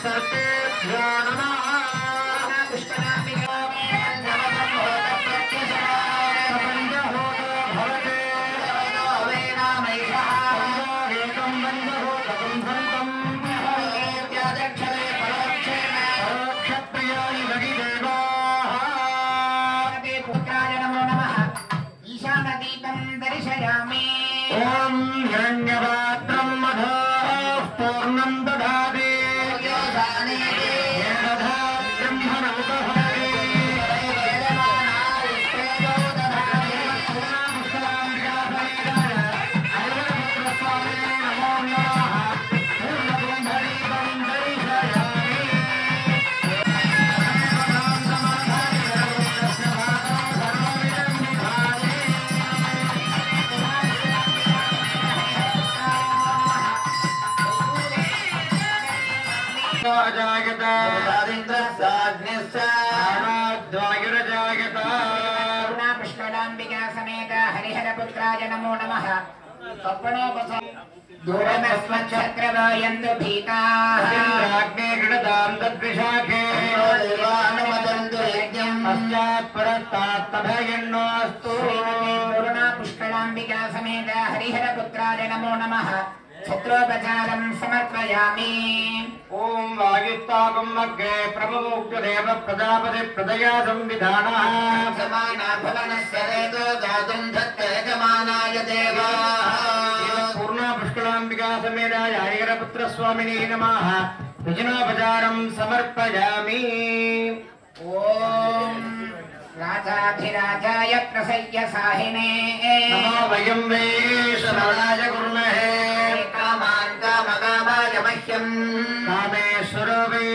सर्पेभ्यो नमः पुष्पनामिका पुष्पलाम्बिका समेत हरिहरपुत्राय नमो नमः दूरमस्मच्छक्रवायन्तु भीताः गृणतां तद्विशाखे देवानुमदन्तु यज्ञम् पश्चात् परस्तात्तभयन्नोऽस्तु पुष्पलाम्बिका समेत हरिहरपुत्राय नमो नमः छत्रोपचारं समर्पयामि। ओम वागिस्ताकं मग्गे प्रमुक्तदेव प्रजापति प्रदया संविधानः समाना भवनस्य रेतो दातुं धत्तेजमानाय देवाः पूर्ण पुष्कलाम्बिका समेताय हरिहरपुत्र स्वामिने नमः भजनोपचारं समर्पयामि। ओम राजाधिराजाय प्रसय्य साहिने नमो वयं वै शरणाय कुर्महे कामान् कामकामाय मह्यम् कामेश्वरो वै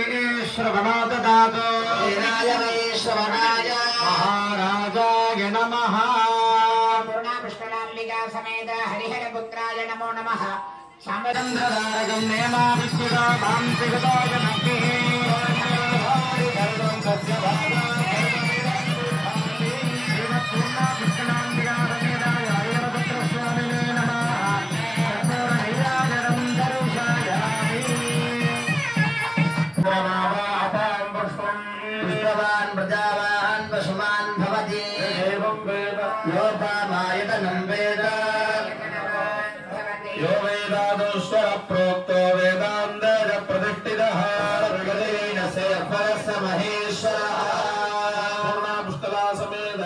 श्रवणो ददातु वीराय वै श्रवणाय महाराजाय नमः पूर्णापुष्कलाम्बिका समेत हरिहरपुत्राय नमो नमः चन्द्रधारकं नेमाविष्टितो भान्तिगताय नक्तिः पुष्पवान् प्रजावान् पशुमान् भवति योपामायतनं वेद यो वेदादोश्वर प्रोक्तो वेदान्तेन प्रतिष्ठितः ऋग्वेदेन सेवस्य महेश्वरः पूर्णापुष्कला समेत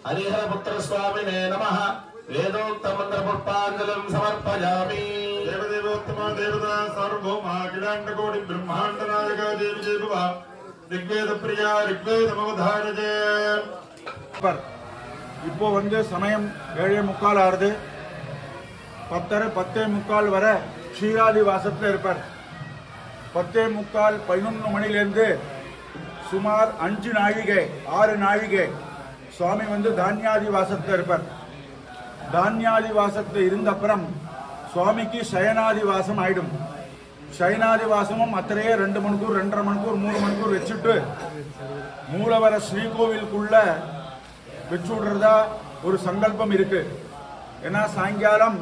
हरिहरपुत्र स्वामिने नमः वेदोक्त मंत्र पुष्पांजलिं समर्पयामि। देवदेवोत्तमा देवता सार्वभौमा अखिलाण्डकोटि ब्रह्माण्ड नायका देवी देववा ऋग्वेद प्रिया ऋग्वेदमवधारजे இப்போ சமயம் 7:45 ஆகுது. 10:30 10:45 வரை க்ஷீராதி வாசத்தில் இருப்பார். 10:45 11 மணிலேருந்து சுமார் 5 நாழிகை 6 நாழிகை சுவாமி தானியாதி வாசத்தில் இருப்பார். தானியாதி வாசத்தில் இருந்த அப்புறம் சுவாமிக்கு சயனாதி வாசம் ஆயிடும். சயனாதி வாசமும் அத்தனையே 2 மணிக்கூர் 2.5 மணிக்கூர் 3 மணிக்கூர் வச்சுட்டு மூலவர ஸ்ரீகோவிலுக்குள்ள வச்சு விடுறதா ஒரு சங்கல்பம் இருக்கு. ஏன்னா சாயங்காலம்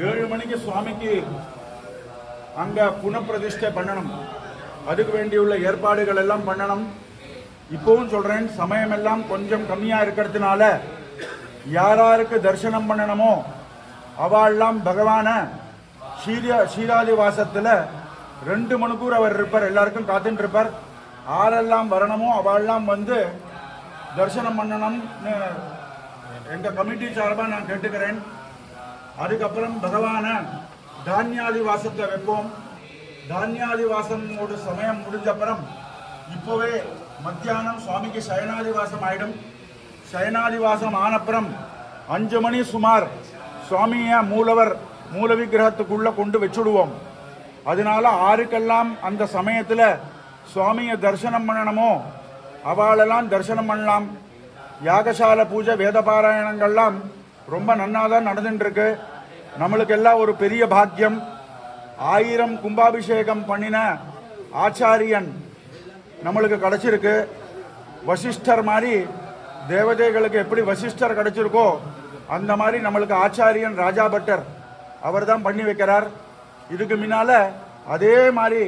7 மணிக்கு சுவாமிக்கு அங்க புனப்பிரதிஷ்டை பண்ணணும். அதுக்கு வேண்டியுள்ள ஏற்பாடுகள் எல்லாம் பண்ணணும். இப்பவும் சொல்றேன், சமயம் எல்லாம் கொஞ்சம் கம்மியா இருக்கிறதுனால யாராருக்கு தரிசனம் பண்ணணுமோ அவெல்லாம் பகவான ஷீராதி வாசத்துல 2 மணிக்கூர் அவர் இருப்பார். எல்லாருக்கும் காத்துட்டு இருப்பார். ஆரெல்லாம் வரணுமோ அவெல்லாம் தரிசனம் பண்ணணும் எங்க கமிட்டி சார்பா நான் கேட்டுக்கிறேன். அதுக்கப்புறம் பகவான தானியாதி வாசத்தை வைப்போம். தானியாதி வாசமோட சமயம் முடிஞ்ச அப்புறம் இப்போவே மத்தியானம் சுவாமிக்கு சயனாதி வாசம் ஆயிடும். சயனாதி வாசம் ஆனப்புறம் 5 மணி சுமார் சுவாமிய மூல விக்கிரகத்துக்குள்ள கொண்டு வச்சுடுவோம். அதனால ஆருக்கெல்லாம் அந்த சமயத்துல சுவாமியை தரிசனம் பண்ணணுமோ அவளெல்லாம் தரிசனம் பண்ணலாம். யாகசால பூஜை வேத பாராயணங்கள்லாம் ரொம்ப நன்னாதான் நடந்துட்டு இருக்கு. நம்மளுக்கு எல்லாம் ஒரு பெரிய பாக்கியம். 1000 கும்பாபிஷேகம் பண்ணின ஆச்சாரியன் நம்மளுக்கு கிடைச்சிருக்கு. வசிஷ்டர் மாதிரி தேவதைகளுக்கு எப்படி வசிஷ்டர் கிடைச்சிருக்கோ அந்த மாதிரி நம்மளுக்கு ஆச்சாரியன் ராஜா பட்டர் அவர் தான் பண்ணி வைக்கிறார். இதுக்கு முன்னால அதே மாதிரி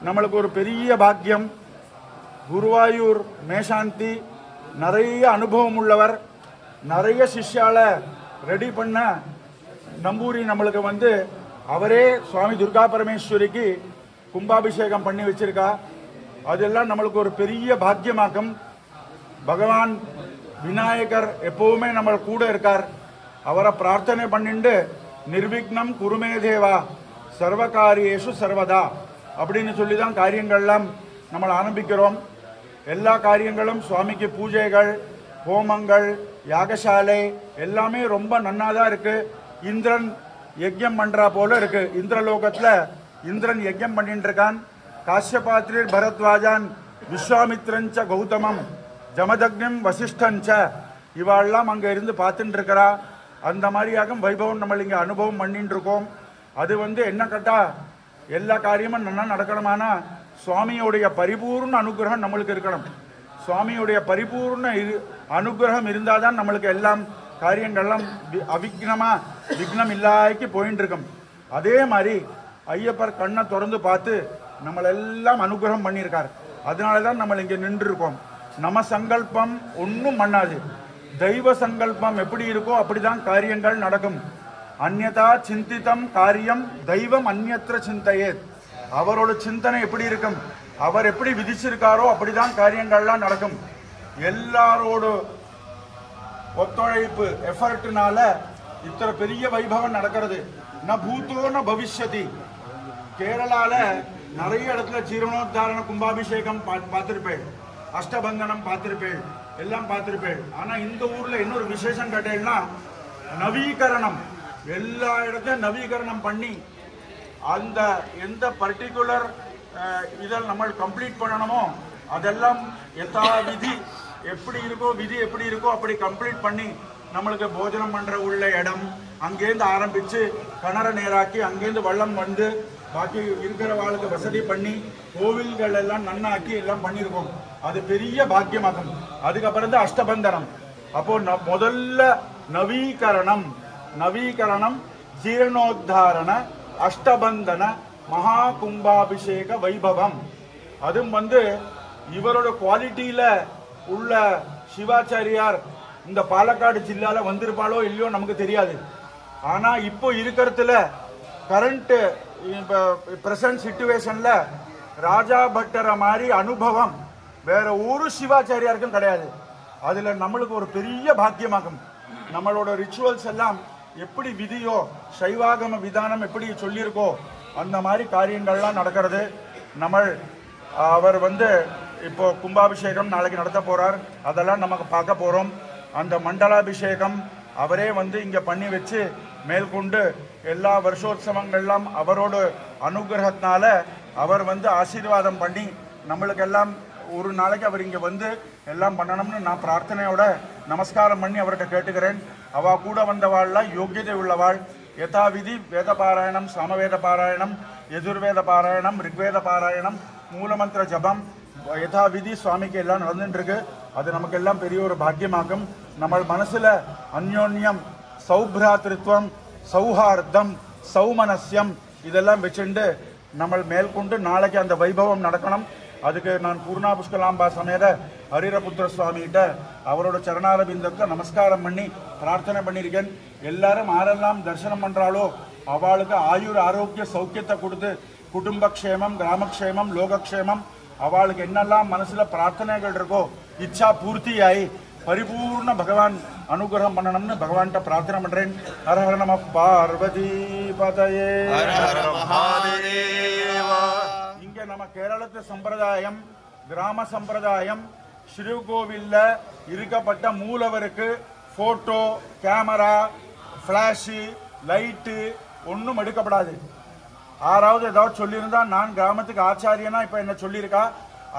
நம்மளுக்கு ஒரு பெரிய பாக்கியம். குருவாயூர் மேஷாந்தி நிறைய அனுபவம் உள்ளவர், நிறைய சிஷ்யால ரெடி பண்ண நம்பூரி நம்மளுக்கு வந்து அவரே சுவாமி துர்கா பரமேஸ்வரிக்கு கும்பாபிஷேகம் பண்ணி வச்சிருக்கா. அதெல்லாம் நம்மளுக்கு ஒரு பெரிய பாக்கியமாக்கும். பகவான் விநாயகர் எப்பவுமே நம்ம கூட இருக்கார். அவரை பிரார்த்தனை பண்ணிண்டு நிர்விக்னம் குருமே தேவா சர்வகாரியேஷு சர்வதா அப்படின்னு சொல்லி தான் காரியங்கள்லாம் நம்ம ஆரம்பிக்கிறோம். எல்லா காரியங்களும் சுவாமிக்கு பூஜைகள், ஹோமங்கள், யாகசாலை எல்லாமே ரொம்ப நன்னாதான் இருக்கு. இந்திரன் யஜ்யம் பண்றா போல இருக்கு. இந்திரலோகத்துல இந்திரன் யஜ்யம் பண்ணிட்டு இருக்கான். காஷ்யபாத்ரீர் பரத்வாஜான் விஸ்வாமித்ரஞ்ச கௌதமம் ஜமதக்னிம் வசிஷ்டஞ்ச இவாள்லாம் அங்க இருந்து பார்த்துட்டு இருக்கிறா. அந்த மாதிரியாக வைபவம் நம்ம இங்க அனுபவம் பண்ணிட்டு இருக்கோம். அது வந்து என்ன கேட்டா எல்லா காரியமும் நல்லா நடக்கணுமானா சுவாமியோடைய பரிபூர்ண அனுகிரகம் நம்மளுக்கு இருக்கணும். சுவாமியுடைய பரிபூர்ண அனுகிரகம் இருந்தாதான் நம்மளுக்கு எல்லாம் காரியங்கள்லாம் விக்னம் இல்லாய்க்கு போயிட்டு இருக்கும். அதே மாதிரி ஐயப்பர் கண்ணை திறந்து பார்த்து நம்மளெல்லாம் அனுகிரகம் பண்ணியிருக்கார். அதனாலதான் நம்ம இங்க நின்று இருக்கோம். நம்ம சங்கல்பம் ஒன்றும் பண்ணாது. தெய்வ சங்கல்பம் எப்படி இருக்கோ அப்படிதான் காரியங்கள் நடக்கும். அந்யதா சிந்தித்தம் காரியம் தெய்வம் அந்யத்ர சிந்தையே. அவரோட சிந்தனை எப்படி இருக்கும், அவர் எப்படி விதிச்சிருக்காரோ அப்படிதான் காரியங்கள்லாம் நடக்கும். எல்லாரோட ஒத்துழைப்பு எஃபர்ட்னால இத்தனை பெரிய வைபவம் நடக்கிறது. ந பூதோ ந பவிஷ்யதி. கேரளால நிறைய இடத்துல ஜீரணோத்தாரண கும்பாபிஷேகம் பார்த்திருப்பேன், அஷ்டபந்தனம் பார்த்திருப்பேன், எல்லாம் பார்த்திருப்பேன். ஆனா இந்த ஊர்ல இன்னொரு விசேஷம் கேட்டேன்னா நவீகரணம். எல்லா இடத்தையும் நவீகரணம் பண்ணி அந்த எந்த பர்டிகுலர் இதில் நம்ம கம்ப்ளீட் பண்ணணுமோ அதெல்லாம் யதா விதி எப்படி இருக்கோ, விதி எப்படி இருக்கோ அப்படி கம்ப்ளீட் பண்ணி நம்மளுக்கு போஜனம் பண்ற உள்ள இடம் அங்கேருந்து ஆரம்பிச்சு கிணற நேராக்கி அங்கேருந்து வெள்ளம் வந்து பாக்கி இருக்கிற வாழ்க்கை வசதி பண்ணி கோவில்கள் எல்லாம் நன்னாக்கி எல்லாம் பண்ணியிருக்கோம். அது பெரிய பாக்கியமாகும். அதுக்கப்புறம் தான் அஷ்டபந்தனம். அப்போ முதல்ல நவீகரணம் ஜீர்ணோத்தாரண அஷ்டபந்தன மகா கும்பாபிஷேக வைபவம். அதுவும் வந்து இவரோட குவாலிட்டியில உள்ள சிவாச்சாரியார் இந்த பாலக்காடு ஜில்லால வந்திருப்பாளோ இல்லையோ நமக்கு தெரியாது. ஆனா இப்போ இருக்கிறதுல கரண்ட் பிரசன்ட் சிச்சுவேஷன்ல ராஜா பட்டர மாதிரி அனுபவம் வேற ஒரு சிவாச்சாரியாருக்கும் கிடையாது. அதுல நம்மளுக்கு ஒரு பெரிய பாக்கியமாகும். நம்மளோட ரிச்சுவல்ஸ் எல்லாம் எப்படி விதியோ சைவாகம விதானம் எப்படி சொல்லியிருக்கோ அந்த மாதிரி காரியங்கள்லாம் நடக்கிறது. அவர் வந்து இப்போ கும்பாபிஷேகம் நாளைக்கு நடத்த போறார். அதெல்லாம் நமக்கு பார்க்க போறோம். அந்த மண்டலாபிஷேகம் அவரே வந்து இங்க பண்ணி வச்சு மேற்கொண்டு எல்லா வருஷோத்சவங்கள்லாம் அவரோட அனுகிரகத்தினால அவர் வந்து ஆசீர்வாதம் பண்ணி நம்மளுக்கெல்லாம் ஒரு நாளைக்கு அவர் இங்க வந்து எல்லாம் பண்ணணும்னு நான் பிரார்த்தனையோட நமஸ்காரம் பண்ணி அவர்கிட்ட கேட்டுக்கிறேன். அவ கூட வந்தவாள்லாம் யோக்கியதை உள்ளவாள். யதாவிதி வேத பாராயணம், சாமவேத பாராயணம், யஜுர்வேத பாராயணம், ரிக்வேத பாராயணம், மூலமந்திர ஜபம் யதாவிதி சுவாமிக்கு எல்லாம் நடந்துட்டு இருக்கு. அது நமக்கு எல்லாம் பெரிய ஒரு பாக்கியமாகும். நம்ம மனசுல அந்யோன்யம், சௌப்ராத்திருத்வம், சௌஹார்தம், சௌமனஸ்யம் இதெல்லாம் வச்சுண்டு நம்ம மேற்கொண்டு நாளைக்கு அந்த வைபவம் நடக்கணும். அதுக்கு நான் பூர்ணா புஷ்கலாம்பா சமேத ஹரிரபுத்திர சுவாமிகிட்ட அவரோட சரணாரபிந்தத்தை நமஸ்காரம் பண்ணி பிரார்த்தனை பண்ணியிருக்கேன். எல்லாரும் ஆரெல்லாம் தரிசனம் பண்றாளோ அவளுக்கு ஆயுர் ஆரோக்கிய சௌக்கியத்தை கொடுத்து குடும்பக்ஷேமம், கிராமக்ஷேமம், லோகக்ஷேமம் அவளுக்கு என்னெல்லாம் மனசுல பிரார்த்தனைகள் இருக்கோ இச்சா பூர்த்தியாயி பரிபூர்ண பகவான் அனுகிரகம் பண்ணணும்னு பகவான்கிட்ட பிரார்த்தனை பண்றேன். ஹர ஹர நம பார்வதி பதயே. இங்க நம்ம கேரளத்து சம்பிரதாயம், கிராம சம்பிரதாயம், ஸ்ரீகோவில்ல இருக்கப்பட்ட மூலவருக்கு போட்டோ, கேமரா, பிளாஷு, லைட்டு ஒன்றும் எடுக்கப்படாது. ஆறாவது ஏதாவது சொல்லியிருந்தா நான் கிராமத்துக்கு ஆச்சாரியனா இப்ப என்ன சொல்லியிருக்கா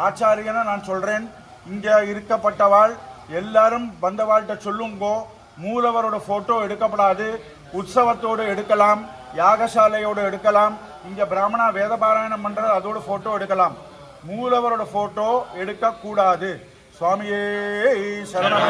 ஆச்சாரியனா நான் சொல்றேன். இங்க இருக்கப்பட்டவாள் எல்லாரும் வந்தவாள்கிட்ட சொல்லுங்கோ, மூலவரோட போட்டோ எடுக்கப்படாது. உற்சவத்தோடு எடுக்கலாம், யாகசாலையோடு எடுக்கலாம். இங்க பிராமணா வேத பாராயணம் பண்றது அதோட போட்டோ எடுக்கலாம். மூலவரோட போட்டோ எடுக்க கூடாது. சுவாமியே சரணம்.